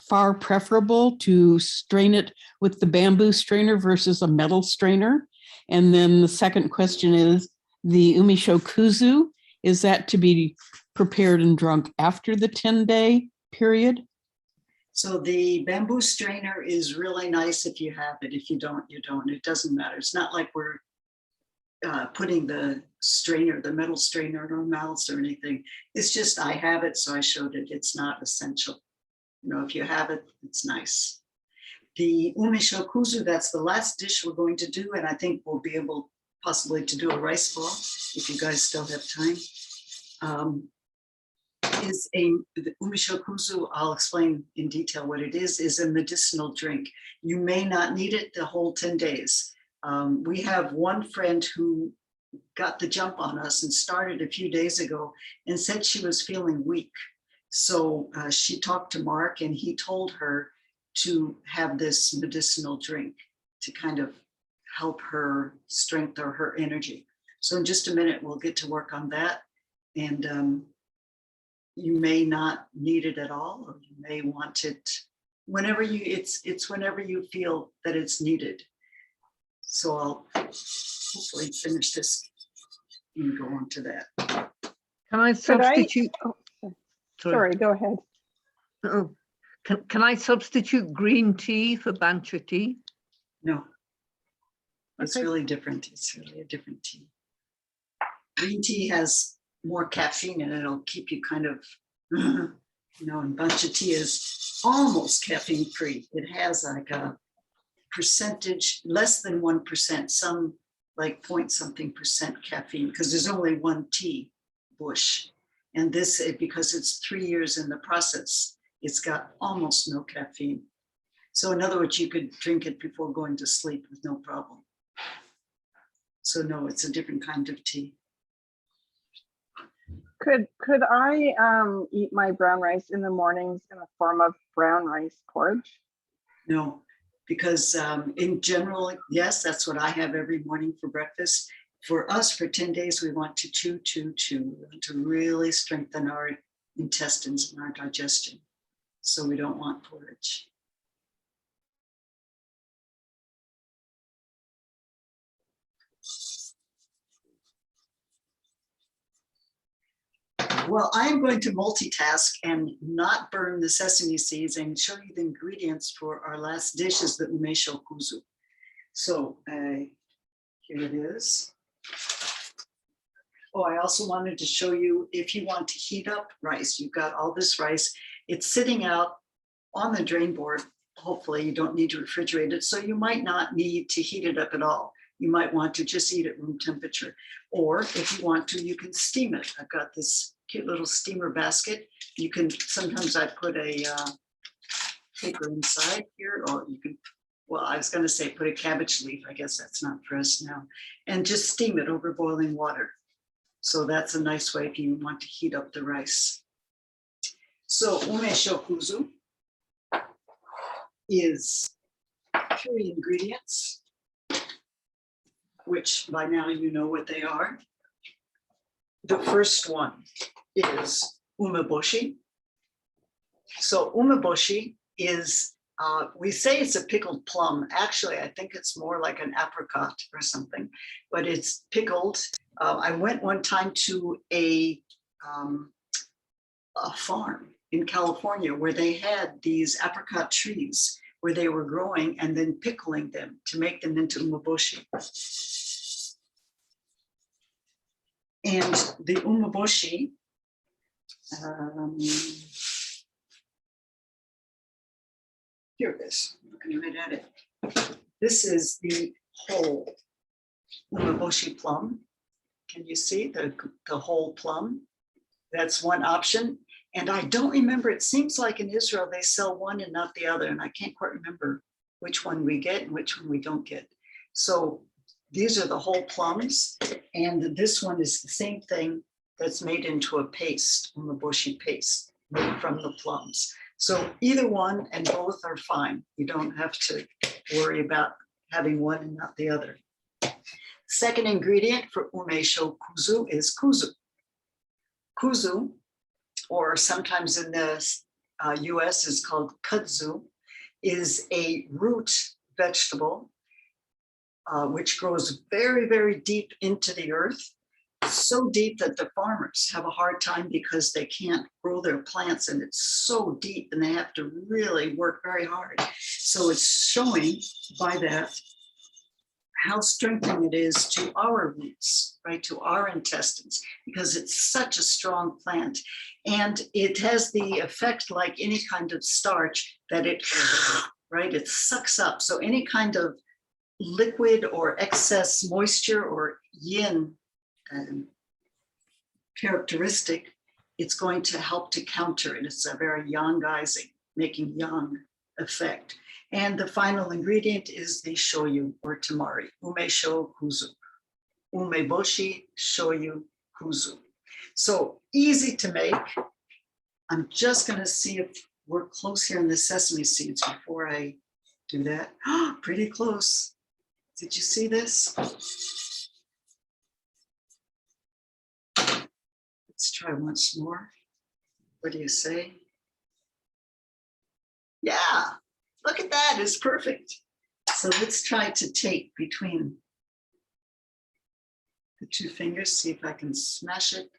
far preferable to strain it with the bamboo strainer versus a metal strainer? And then the second question is the UmeShoKuzu. Is that to be prepared and drunk after the 10-day period? So the bamboo strainer is really nice if you have it. If you don't, you don't. It doesn't matter. It's not like we're putting the strainer, the metal strainer in our mouths or anything. It's just I have it, so I showed it. It's not essential. You know, if you have it, it's nice. The UmeShoKuzu, that's the last dish we're going to do, and I think we'll be able possibly to do a rice ball if you guys still have time. The UmeShoKuzu, I'll explain in detail what it is a medicinal drink. You may not need it the whole 10 days. We have one friend who got the jump on us and started a few days ago and said she was feeling weak. So she talked to Mark and he told her to have this medicinal drink to kind of help her strength or her energy. So in just a minute, we'll get to work on that. And you may not need it at all, or you may want it whenever it's whenever you feel that it's needed. So I'll hopefully finish this and go on to that. Can I substitute? Sorry, go ahead. Oh, can I substitute green tea for Bancha tea? No, it's Okay. really different. It's really a different tea. Green tea has more caffeine and it'll keep you kind of, you know, and Bancha tea is almost caffeine free. It has like a percentage, less than 1%, some like point something percent caffeine, because there's only one tea bush. And this, because it's 3 years in the process, it's got almost no caffeine. So in other words, you could drink it before going to sleep with no problem. So no, it's a different kind of tea. Could I eat my brown rice in the mornings in the form of brown rice porridge? No, because in general, yes, that's what I have every morning for breakfast. For us, for 10 days, we want to chew, chew, chew. We want to really strengthen our intestines and our digestion. So we don't want porridge. Well, I'm going to multitask and not burn the sesame seeds and show you the ingredients for our last dish is the UmeShoKuzu. So here it is. Oh, I also wanted to show you if you want to heat up rice, you've got all this rice. It's sitting out on the drain board. Hopefully you don't need to refrigerate it. So you might not need to heat it up at all. You might want to just eat at room temperature. Or if you want to, you can steam it. I've got this cute little steamer basket. You can, sometimes I put a paper inside here, or you can, well, I was gonna say put a cabbage leaf. I guess that's not for us now. And just steam it over boiling water. So that's a nice way if you want to heat up the rice. So UmeShoKuzu is 3 ingredients, which by now you know what they are. The first one is Umeboshi. So Umeboshi is, we say it's a pickled plum. Actually, I think it's more like an apricot or something, but it's pickled. I went one time to a farm in California where they had these apricot trees where they were growing and then pickling them to make them into umeboshi. And the umeboshi, here it is, looking right at it. This is the whole umeboshi plum. Can you see the whole plum? That's one option. And I don't remember, it seems like in Israel, they sell one and not the other. And I can't quite remember which one we get and which one we don't get. So these are the whole plums. And this one is the same thing that's made into a paste, umeboshi paste, made from the plums. So either one and both are fine. You don't have to worry about having one and not the other. Second ingredient for UmeShoKuzu is kuzu. Kuzu, or sometimes in the US is called kudzu, is a root vegetable which grows very, very deep into the earth, so deep that the farmers have a hard time because they can't grow their plants and it's so deep and they have to really work very hard. So it's showing by that how strengthening it is to our roots, right, to our intestines, because it's such a strong plant. And it has the effect like any kind of starch that it, right, it sucks up. So any kind of liquid or excess moisture or yin characteristic, it's going to help to counter it. It's a very yangizing, making yang effect. And the final ingredient is the shoyu or tamari, UmeShoKuzu, Umeboshi shoyu kuzu. So easy to make. I'm just going to see if we're close here in the sesame seeds before I do that. Pretty close. Did you see this? Let's try once more. What do you say? Yeah. Look at that, it's perfect. So let's try to take between the 2 fingers, see if I can smash it.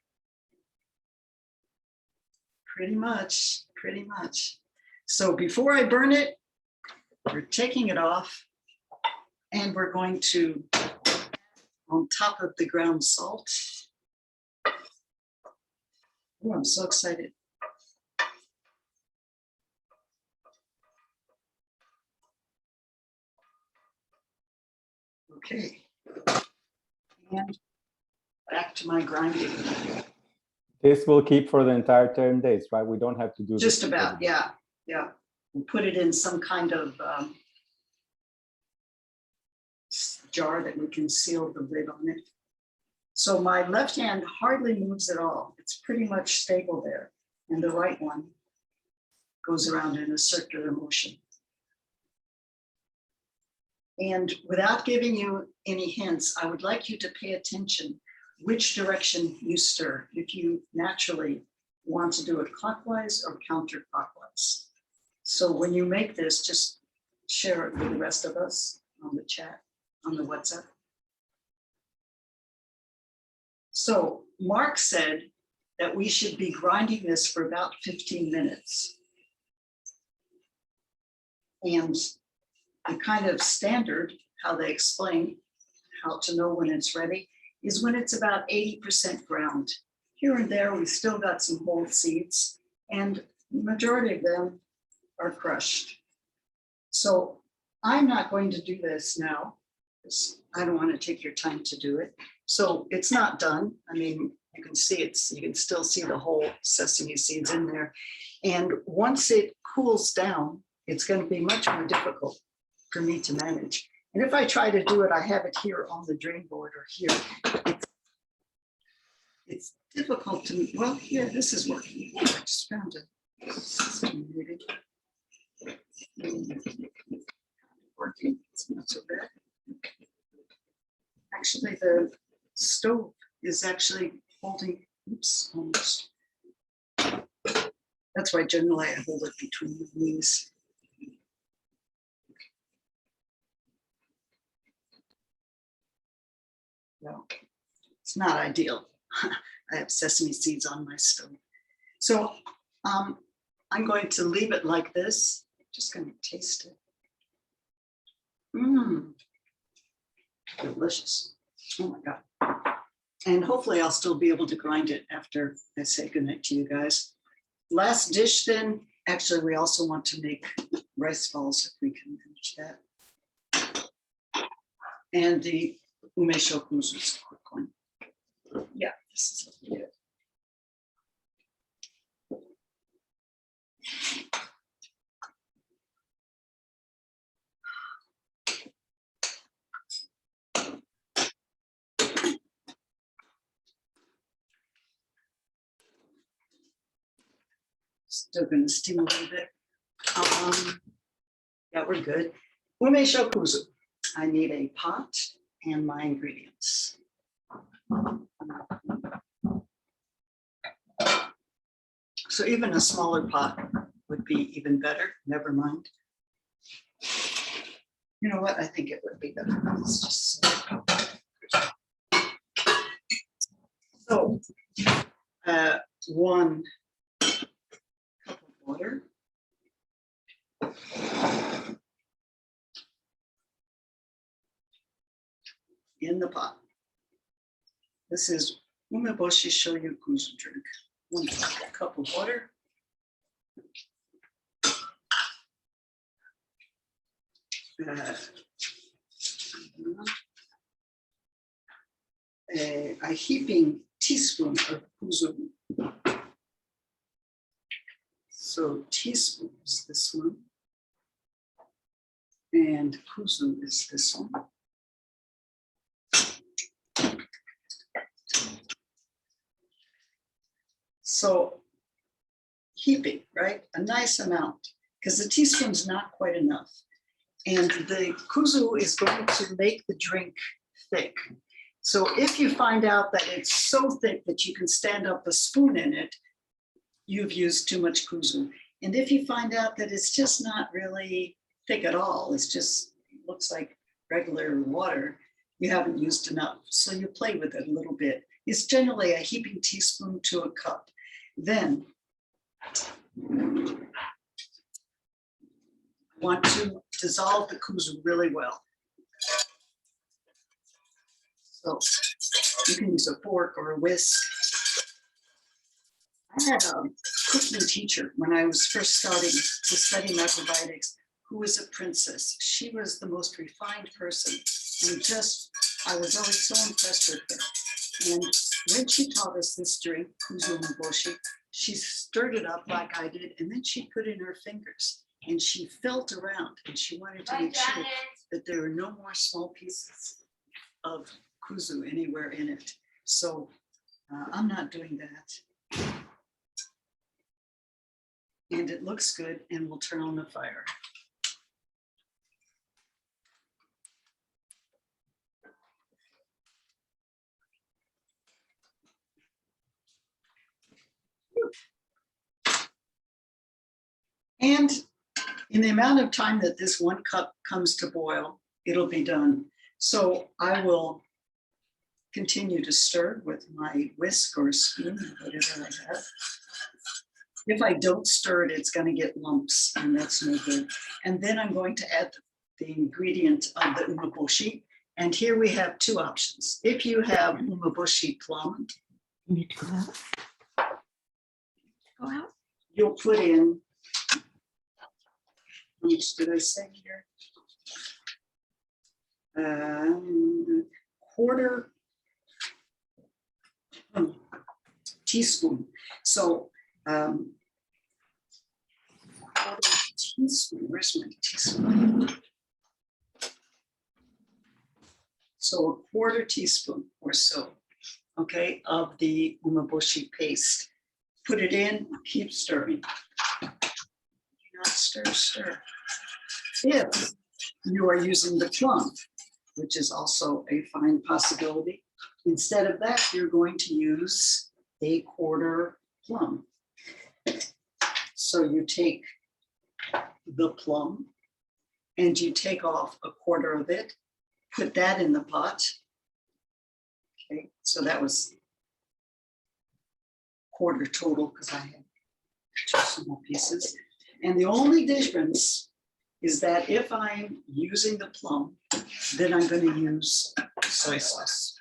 Pretty much. So before I burn it, we're taking it off and we're going to, on top of the ground salt. Oh, I'm so excited. Okay, and back to my grinding. This will keep for the entire 10 days, right? We don't have to do Just this about, every day. yeah. We'll put it in some kind of jar that we can seal the lid on it. So my left hand hardly moves at all. It's pretty much stable there. And the right one goes around in a circular motion. And without giving you any hints, I would like you to pay attention which direction you stir, if you naturally want to do it clockwise or counterclockwise. So when you make this, just share it with the rest of us on the chat, on the WhatsApp. So Mark said that we should be grinding this for about 15 minutes. And the kind of standard, how they explain how to know when it's ready, is when it's about 80% ground. Here and there, we still got some whole seeds, and the majority of them are crushed. So I'm not going to do this now, because I don't want to take your time to do it. So it's not done. I mean, you can see you can still see the whole sesame seeds in there. And once it cools down, it's going to be much more difficult for me to manage. And if I try to do it, I have it here on the drain board or here. It's difficult to, well, yeah, this is working. I just found it. System muted. Working, it's not so bad. Actually, the stove is actually holding, oops, almost. That's why generally I hold it between my knees. No, it's not ideal. I have sesame seeds on my stove. So I'm going to leave it like this. Just going to taste it. Delicious. Oh my God. And hopefully I'll still be able to grind it after I say goodnight to you guys. Last dish then, actually we also want to make rice balls if we can manage that. And the UmeShoKuzu is a quick one. Yeah, this is what we did. Still going to steam a little bit. Yeah, we're good. UmeShoKuzu. I need a pot and my ingredients. So even a smaller pot would be even better. Never mind. You know what? I think it would be better. Let's just. So, 1 cup of water. In the pot. This is Umeboshi shoyu kuzu drink. 1 cup of water. A heaping teaspoon of kuzu. So teaspoon is this one. And kuzu is this one. So heaping, right? A nice amount, because the teaspoon's not quite enough. And the kuzu is going to make the drink thick. So if you find out that it's so thick that you can stand up a spoon in it, you've used too much kuzu. And if you find out that it's just not really thick at all, it's just looks like regular water, you haven't used enough. So you play with it a little bit. It's generally a heaping teaspoon to a cup. Then want to dissolve the kuzu really well. So you can use a fork or a whisk. I had a cooking teacher when I was first starting to study macrobiotics who was a princess. She was the most refined person, and just, I was always so impressed with her. And when she taught us this drink, kuzu umeboshi, she stirred it up like I did, and then she put in her fingers and she felt around, and she wanted to make sure that there were no more small pieces of kuzu anywhere in it. So I'm not doing that. And it looks good, and we'll turn on the fire. And in the amount of time that this 1 cup comes to boil, it'll be done. So I will continue to stir with my whisk or spoon, or whatever I have. If I don't stir it, it's going to get lumps, and that's no good. And then I'm going to add the ingredient of the umeboshi. And here we have two options. If you have umeboshi plum, You need to go out. Go out. you'll put in, how much did I say here? Quarter teaspoon. So quarter teaspoon, where's my teaspoon? So a quarter teaspoon or so, okay, of the umeboshi paste. Put it in, keep stirring. Do not stir, stir. If you are using the plum, which is also a fine possibility, instead of that, you're going to use a quarter plum. So you take the plum and you take off a quarter of it, put that in the pot. Okay, so that was quarter total because I had two small pieces. And the only difference is that if I'm using the plum, then I'm going to use soy sauce.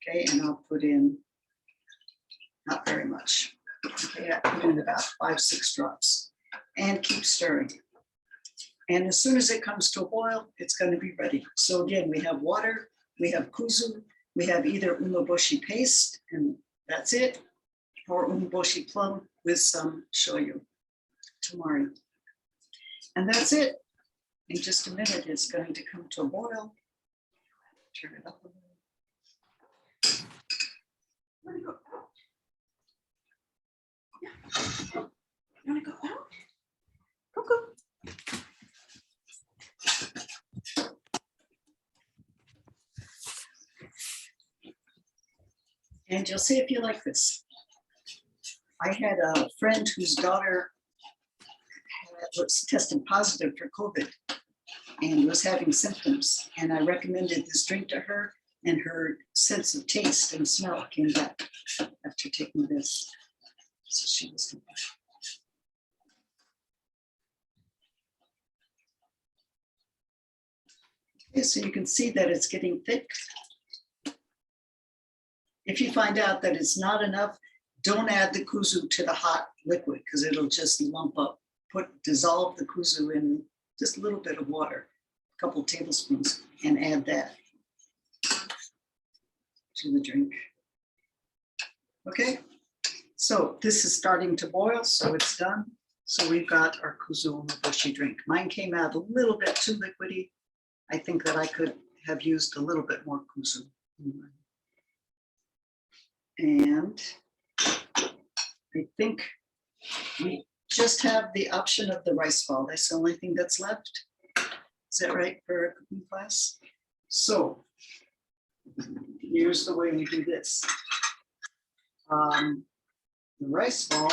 Okay, and I'll put in not very much. Okay, I put in about 5-6 drops and keep stirring. And as soon as it comes to a boil, it's going to be ready. So again, we have water, we have kuzu, we have either umeboshi paste, and that's it, or umeboshi plum with some shoyu, tamari. And that's it. In just a minute, it's going to come to a boil. Turn it up a little. Where'd it go? Yeah. You want to go out? Go, go. And you'll see if you like this. I had a friend whose daughter was tested positive for COVID and was having symptoms. And I recommended this drink to her, and her sense of taste and smell came back after taking this. So she was good. Okay, so you can see that it's getting thick. If you find out that it's not enough, don't add the kuzu to the hot liquid because it'll just lump up. Dissolve the kuzu in just a little bit of water, a couple tablespoons, and add that to the drink. Okay, so this is starting to boil, so it's done. So we've got our kuzu umeboshi drink. Mine came out a little bit too liquidy. I think that I could have used a little bit more kuzu. And I think we just have the option of the rice ball. That's the only thing that's left. Is that right for a cooking class? So here's the way we do this. The rice ball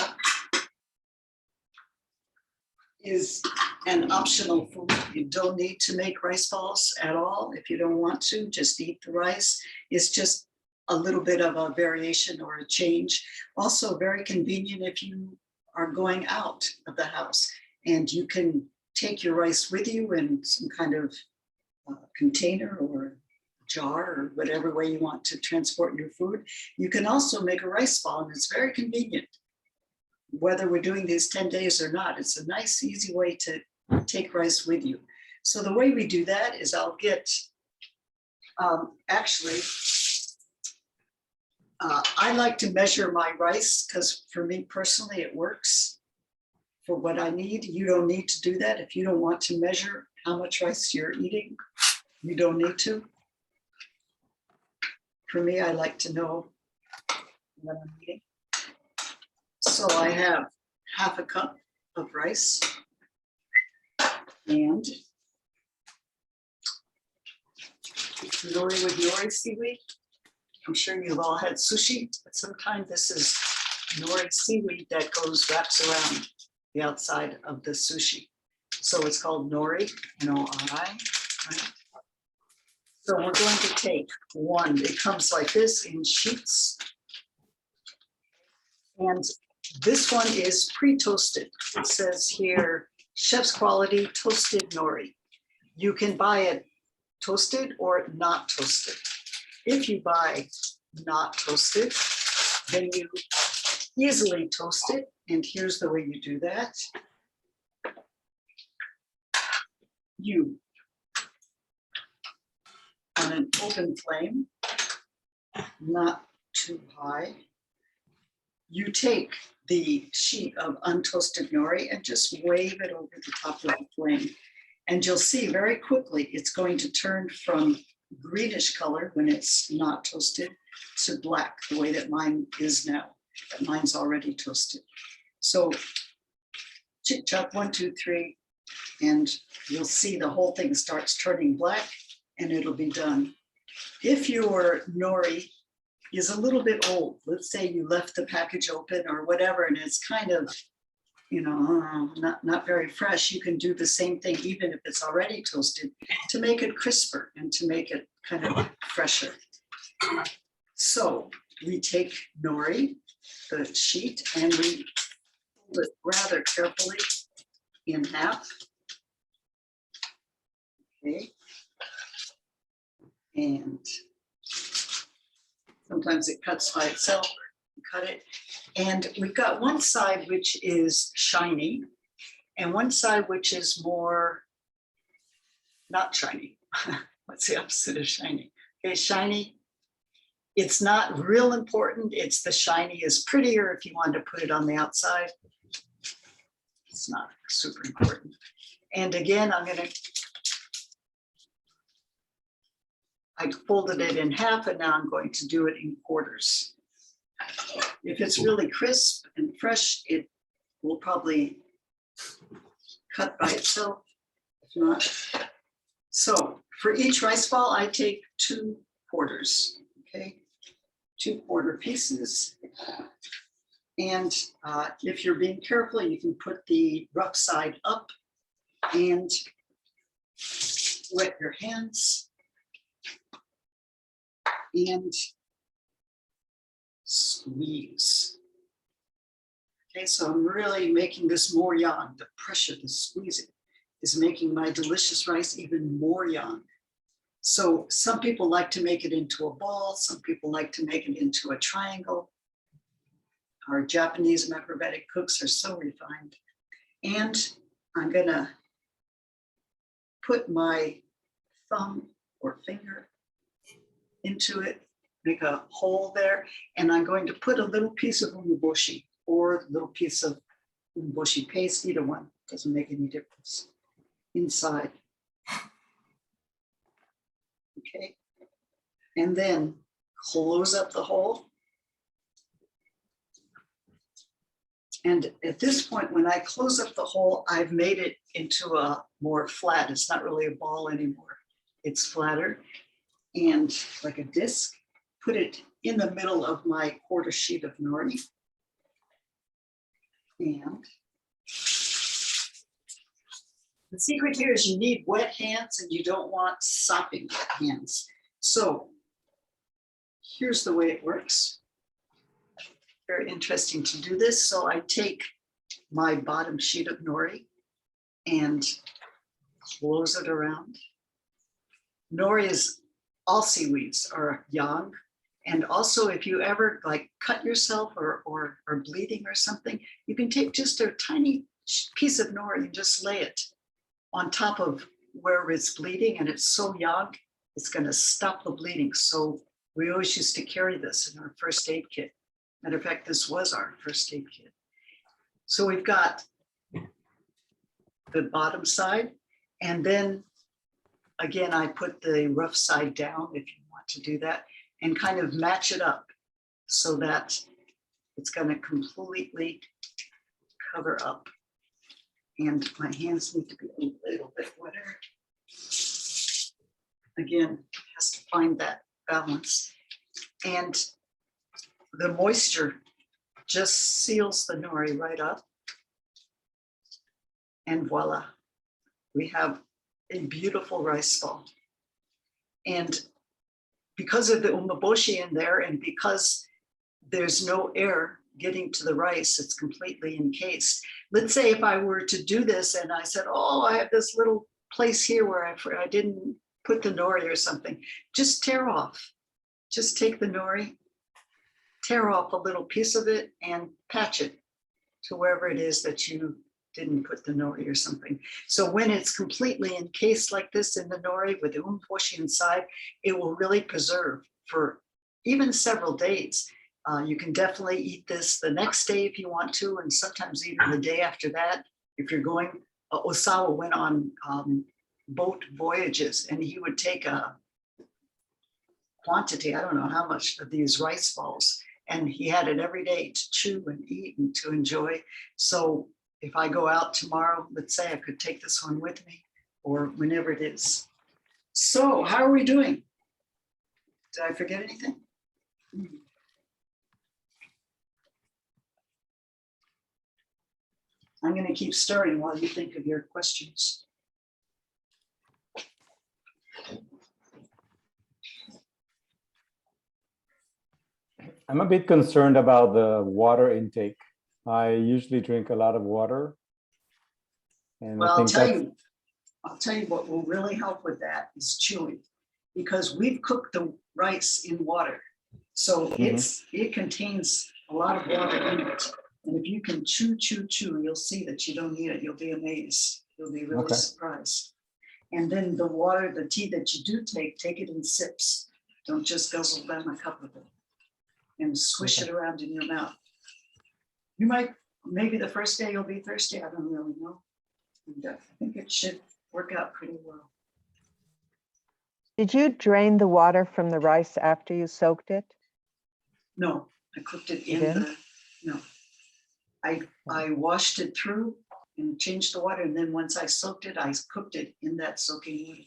is an optional food. You don't need to make rice balls at all. If you don't want to, just eat the rice. It's just a little bit of a variation or a change. Also very convenient if you are going out of the house and you can take your rice with you in some kind of container or jar or whatever way you want to transport your food. You can also make a rice ball, and it's very convenient. Whether we're doing these 10 days or not, it's a nice, easy way to take rice with you. So the way we do that is I'll get, I like to measure my rice because for me personally, it works for what I need. You don't need to do that. If you don't want to measure how much rice you're eating, you don't need to. For me, I like to know what I'm eating. So I have half a cup of rice and nori with nori seaweed. I'm sure you've all had sushi, but sometimes this is nori seaweed that wraps around the outside of the sushi. So it's called nori, N-O-R-I, right? So we're going to take one. It comes like this in sheets. And this one is pre-toasted. It says here, chef's quality toasted nori. You can buy it toasted or not toasted. If you buy not toasted, then you easily toast it. And here's the way you do that. You, on an open flame, not too high, you take the sheet of untoasted nori and just wave it over the top of the flame. And you'll see very quickly it's going to turn from greenish color when it's not toasted to black, the way that mine is now. But mine's already toasted. So chit chop, 1, 2, 3, and you'll see the whole thing starts turning black and it'll be done. If your nori is a little bit old, let's say you left the package open or whatever, and it's kind of, you know, not very fresh, you can do the same thing, even if it's already toasted, to make it crisper and to make it kind of fresher. So we take nori, the sheet, and we fold it rather carefully in half. Okay. And sometimes it cuts by itself, cut it. And we've got one side which is shiny and one side which is more not shiny. What's the opposite of shiny? Okay, shiny. It's not real important. It's the shiny is prettier if you want to put it on the outside. It's not super important. And again, I folded it in half and now I'm going to do it in quarters. If it's really crisp and fresh, it will probably cut by itself. If not, so for each rice ball, I take 2 quarters, okay? 2 quarter pieces. And if you're being careful, you can put the rough side up and wet your hands and squeeze. Okay, so I'm really making this more yang. The pressure, the squeezing is making my delicious rice even more yang. So some people like to make it into a ball. Some people like to make it into a triangle. Our Japanese macrobiotic cooks are so refined. And I'm gonna put my thumb or finger into it, make a hole there, and I'm going to put a little piece of umeboshi or a little piece of umeboshi paste, either one, doesn't make any difference, inside. Okay, and then close up the hole. And at this point, when I close up the hole, I've made it into a more flat. It's not really a ball anymore. It's flatter and like a disc. Put it in the middle of my quarter sheet of nori. And the secret here is you need wet hands and you don't want sopping wet hands. So here's the way it works. Very interesting to do this. So I take my bottom sheet of nori and close it around. Nori is, all seaweeds are yang. And also if you ever like cut yourself or are bleeding or something, you can take just a tiny piece of nori and just lay it on top of where it's bleeding, and it's so yang, it's gonna stop the bleeding. So we always used to carry this in our first aid kit. Matter of fact, this was our first aid kit. So we've got the bottom side, and then again, I put the rough side down if you want to do that, and kind of match it up so that it's going to completely cover up. And my hands need to be a little bit wetter. Again, has to find that balance. And the moisture just seals the nori right up. And voila, we have a beautiful rice ball. And because of the umeboshi in there, and because there's no air getting to the rice, it's completely encased. Let's say if I were to do this and I said, oh, I have this little place here where I didn't put the nori or something, just tear off. Just take the nori, tear off a little piece of it and patch it to wherever it is that you didn't put the nori or something. So when it's completely encased like this in the nori with the umeboshi inside, it will really preserve for even several days. You can definitely eat this the next day if you want to, and sometimes even the day after that. If you're going, Ohsawa went on boat voyages, and he would take a quantity, I don't know how much, of these rice balls, and he had it every day to chew and eat and to enjoy. So if I go out tomorrow, let's say I could take this one with me, or whenever it is. So how are we doing? Did I forget anything? I'm going to keep stirring while you think of your questions. I'm a bit concerned about the water intake. I usually drink a lot of water. And Well, I think I'll tell you what will really help with that is chewing, because we've cooked the rice in water. So it contains a lot of water in it. And if you can chew, you'll see that you don't need it. You'll be amazed. You'll be really surprised. And then the water, the tea that you do take it in sips. Don't just guzzle down a cup of it and swish it around in your mouth. You might, maybe the first day you'll be thirsty. I don't really know. And I think it should work out pretty well. Did you drain the water from the rice after you soaked it? No, I cooked it in didn't? the, no. I washed it through and changed the water. And then once I soaked it, I cooked it in that soaking water.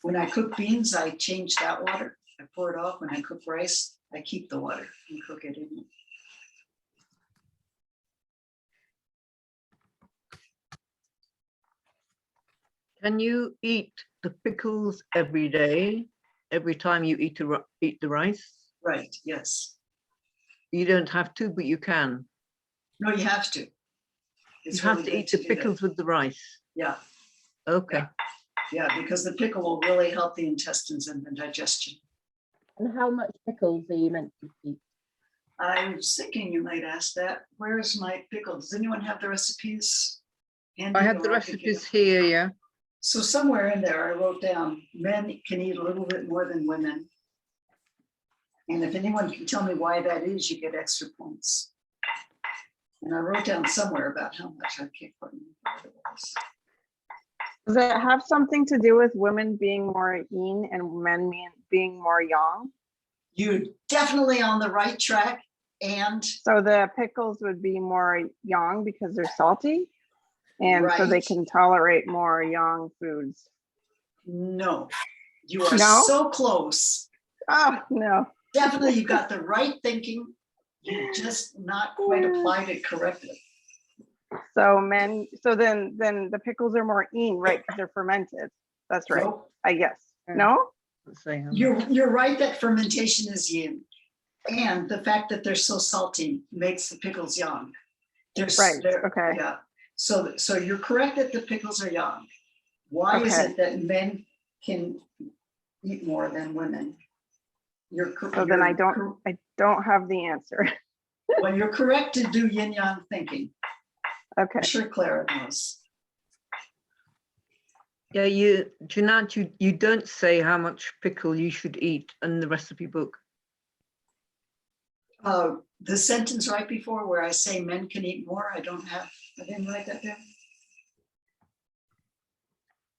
When I cook beans, I change that water. I pour it off. When I cook rice, I keep the water and cook it in. Can you eat the pickles every day, every time you eat the rice? Right, yes. You don't have to, but you can. No, you have to. It's You have really to good eat the do that. pickles with the rice. Yeah, Okay. yeah, because the pickle will really help the intestines and the digestion. And how much pickles are you meant to eat? I was thinking you might ask that. Where's my pickle? Does anyone have the recipes? I have the recipes here, yeah. So somewhere in there, I wrote down, men can eat a little bit more than women. And if anyone can tell me why that is, you get extra points. And I wrote down somewhere about how much. I can't quite remember what it was. Does it have something to do with women being more yin and men being more yang? You're definitely on the right track. And So the pickles would be more yang because they're salty, and so they Right. can tolerate more yang foods. no, you are No? so close. Oh, no. Definitely, you got the right thinking. You just not quite applied it correctly. So then the pickles are more yin, right? Because they're fermented. That's right, Nope. I guess. Yeah. No? Let's say how much. You're right that fermentation is yin. And the fact that they're so salty makes the pickles yang. Right, okay. Yeah. So you're correct that the pickles are yang. Why is Okay. it that men can eat more than women? So then I don't have the answer. Well, you're correct to do yin yang thinking. Okay. I'm sure Clara knows. Yeah, Ginat, you don't say how much pickle you should eat in the recipe book. The sentence right before where I say men can eat more, I didn't write that down.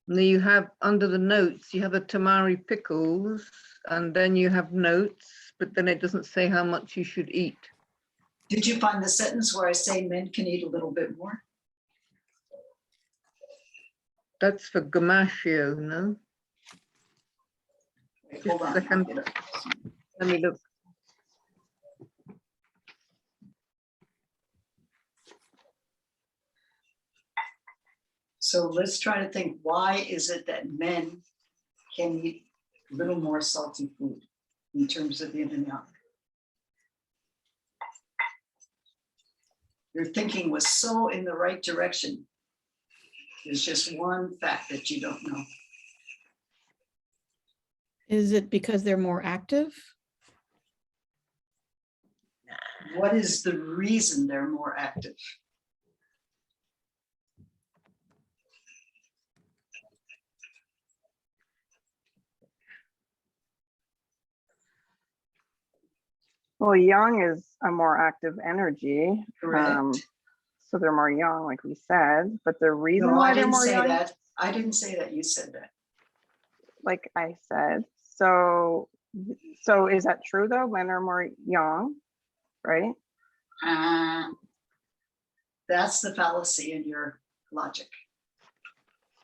And then you have under the notes, you have the tamari pickles, and then you have notes, but then it doesn't say how much you should eat. Did you find the sentence where I say men can eat a little bit more? That's for Gomasio, no? Wait, Just hold a on. second. I'll get it. Let me look. So let's try to think, why is it that men can eat a little more salty food in terms of yin and yang. Your thinking was so in the right direction. There's just one fact that you don't know. Is it because they're more active? What is the reason they're more active? Well, yang is a more active energy. Correct. So they're more young, like we said, but the reason No, why I they're didn't more say young, that. I didn't say that. You said that. like I said. So is that true though? Men are more young, right? That's the fallacy in your logic.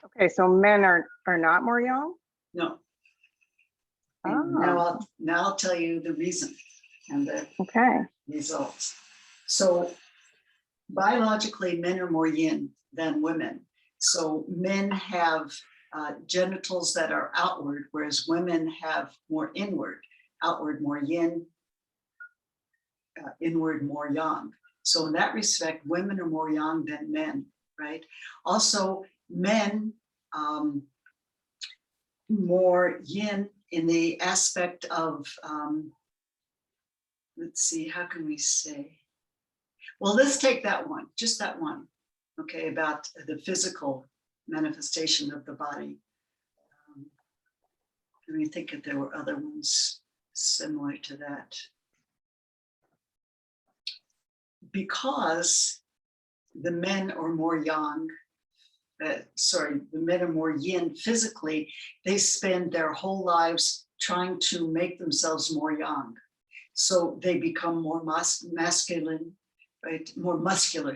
Okay, so men are not more young? No. Oh. And now I'll tell you the reason and the Okay. results. So biologically, men are more yin than women. So men have genitals that are outward, whereas women have more inward. Outward more yin, inward more yang. So in that respect, women are more yang than men, right? Also, men more yin in the aspect of, let's see, how can we say? Well, let's take that one, just that one, okay, about the physical manifestation of the body. Let me think if there were other ones similar to that. Because the men are more yang, the men are more yin physically, they spend their whole lives trying to make themselves more yang. So they become more masculine, right? More muscular.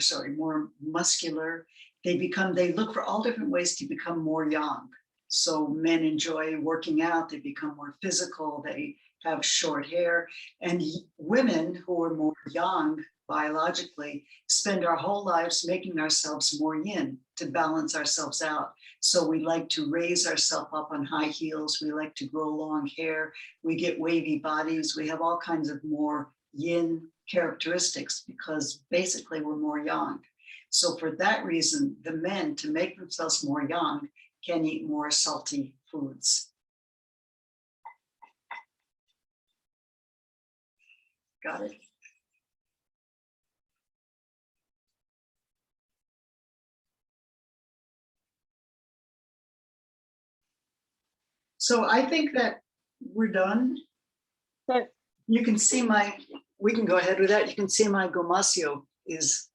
They look for all different ways to become more yang. So men enjoy working out, they become more physical, they have short hair. And women who are more yang biologically spend our whole lives making ourselves more yin to balance ourselves out. So we like to raise ourselves up on high heels, we like to grow long hair, we get wavy bodies, we have all kinds of more yin characteristics because basically we're more yang. So for that reason, the men, to make themselves more yang, can eat more salty foods. Got it? So I think that we're done. So You can see we can go ahead with that. You can see my Gomasio is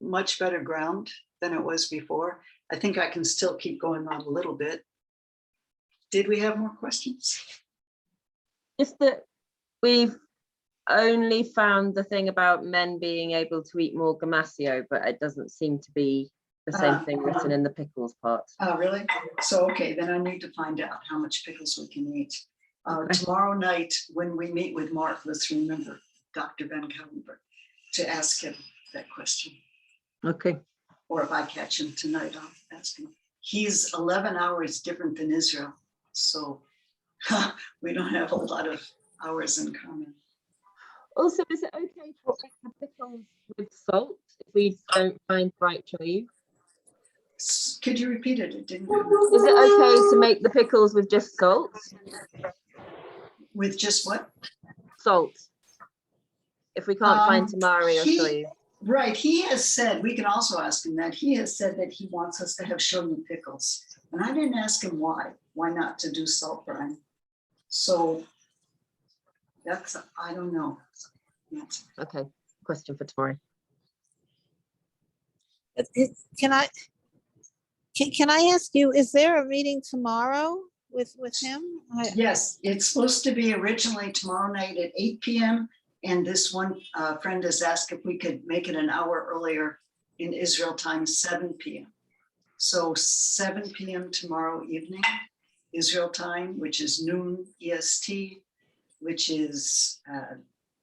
much better ground than it was before. I think I can still keep going on a little bit. Did we have more questions? just that we've only found the thing about men being able to eat more Gomasio, but it doesn't seem to be the same thing written in the pickles part. Oh, really? So, okay, then I need to find out how much pickles we can eat. Tomorrow night, when we meet with Mark, let's remember Dr. Van Kellenberg to ask him that question. Okay. Or if I catch him tonight, I'll ask him. He's 11 hours different than Israel. So we don't have a lot of hours in common. Also, is it okay to eat the pickles with salt if we don't find the right choice? Could you repeat it? It didn't. Is it okay to make the pickles with just salt? With just what? Salt. If we can't find tamari or soy. Right, he has said, we can also ask him that, he has said that he wants us to have shoyu pickles. And I didn't ask him why not to do salt brine. So that's, I don't know. Yes. Okay, question for tomorrow. Can I ask you, is there a meeting tomorrow with him? Yes, it's supposed to be originally tomorrow night at 8 p.m. And this one friend has asked if we could make it an hour earlier in Israel time, 7 p.m. So 7 p.m. tomorrow evening, Israel time, which is noon EST, which is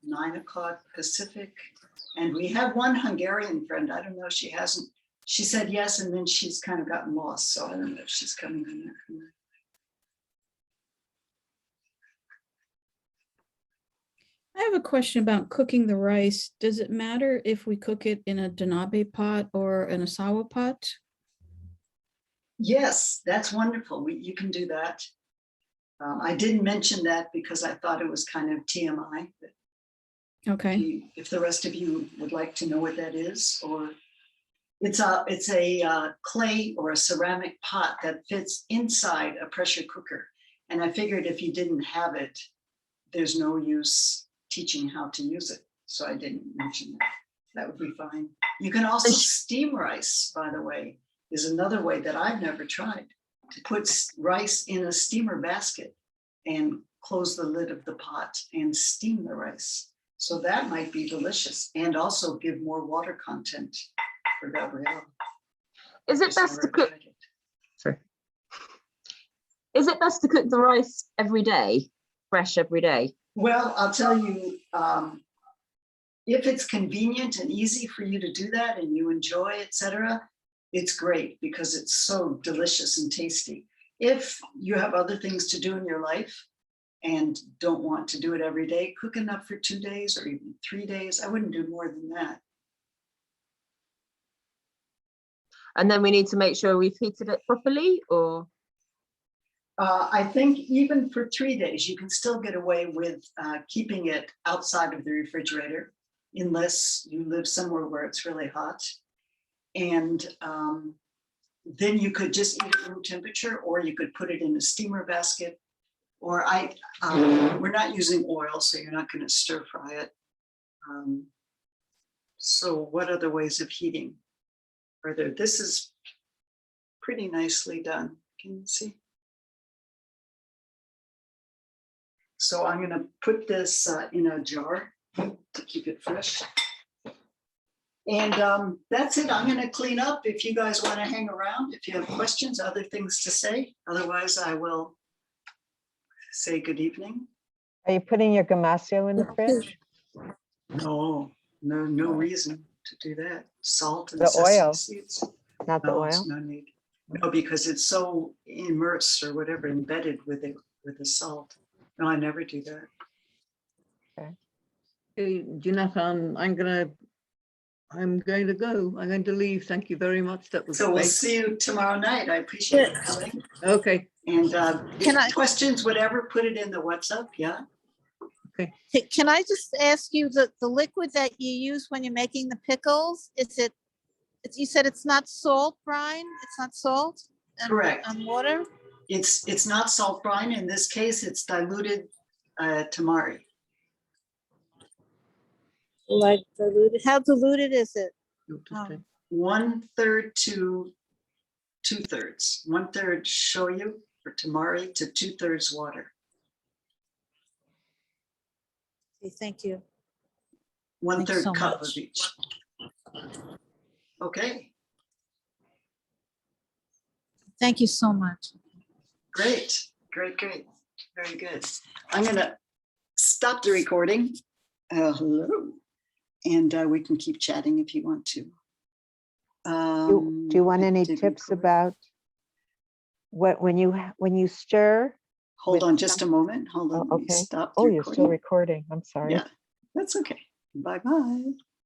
9 o'clock Pacific. And we have one Hungarian friend. I don't know, she hasn't, she said yes, and then she's kind of gotten lost. So I don't know if she's coming or not. have a question about cooking the rice. Does it matter if we cook it in a Danabe pot or an Ohsawa pot? Yes, that's wonderful. You can do that. I didn't mention that because I thought it was kind of TMI. But Okay. if the rest of you would like to know what that is, or it's a clay or a ceramic pot that fits inside a pressure cooker. And I figured if you didn't have it, there's no use teaching how to use it. So I didn't mention that. That would be fine. You can also steam rice, by the way, is another way that I've never tried, to put rice in a steamer basket and close the lid of the pot and steam the rice. So that might be delicious and also give more water content for Gabrielle. Is it Just best to never cook? tried it. Sorry. Is it best to cook the rice every day, fresh every day? Well, I'll tell you, if it's convenient and easy for you to do that and you enjoy, etc., it's great because it's so delicious and tasty. If you have other things to do in your life and don't want to do it every day, cook enough for 2 days or even 3 days. I wouldn't do more than that. And then we need to make sure we've heated it properly, or? I think even for 3 days, you can still get away with keeping it outside of the refrigerator, unless you live somewhere where it's really hot. And then you could just eat it room temperature, or you could put it in a steamer basket. Or we're not using oil, so you're not going to stir fry it. So what other ways of heating are there? This is pretty nicely done. Can you see? So I'm going to put this in a jar to keep it fresh. And that's it. I'm going to clean up. If you guys want to hang around, if you have questions, other things to say. Otherwise, I will say good evening. Are you putting your Gomasio in the fridge? No reason to do that. Salt and The sesame oil. seeds. Not the No, oil? it's no need. No, because it's so immersed or whatever, embedded with the salt. No, I never do that. Okay, Jonathan, I'm going to go. I'm going to leave. Thank you very much. That was So we'll great. see you tomorrow night. I appreciate you coming. Okay. And Can I- questions, whatever, put it in the WhatsApp. Yeah. Can I just ask you, the liquid that you use when you're making the pickles, you said it's not salt brine? It's not salt? Correct. And water? It's not salt brine. In this case, it's diluted tamari. Like diluted? How diluted is it? 1/3 to 2/3. 1/3 shoyu or tamari to 2/3 water. Okay, thank you. 1/3 so cup much. of each. Okay, Thank you so much. great. Very good. I'm gonna stop the recording. Hello. And we can keep chatting if you want to. Do you want any did tips record. about when you stir? Hold with on just a moment. Hold on. Oh, Let me okay. stop the Oh, you're still recording. recording. I'm sorry. Yeah, that's okay. Bye-bye.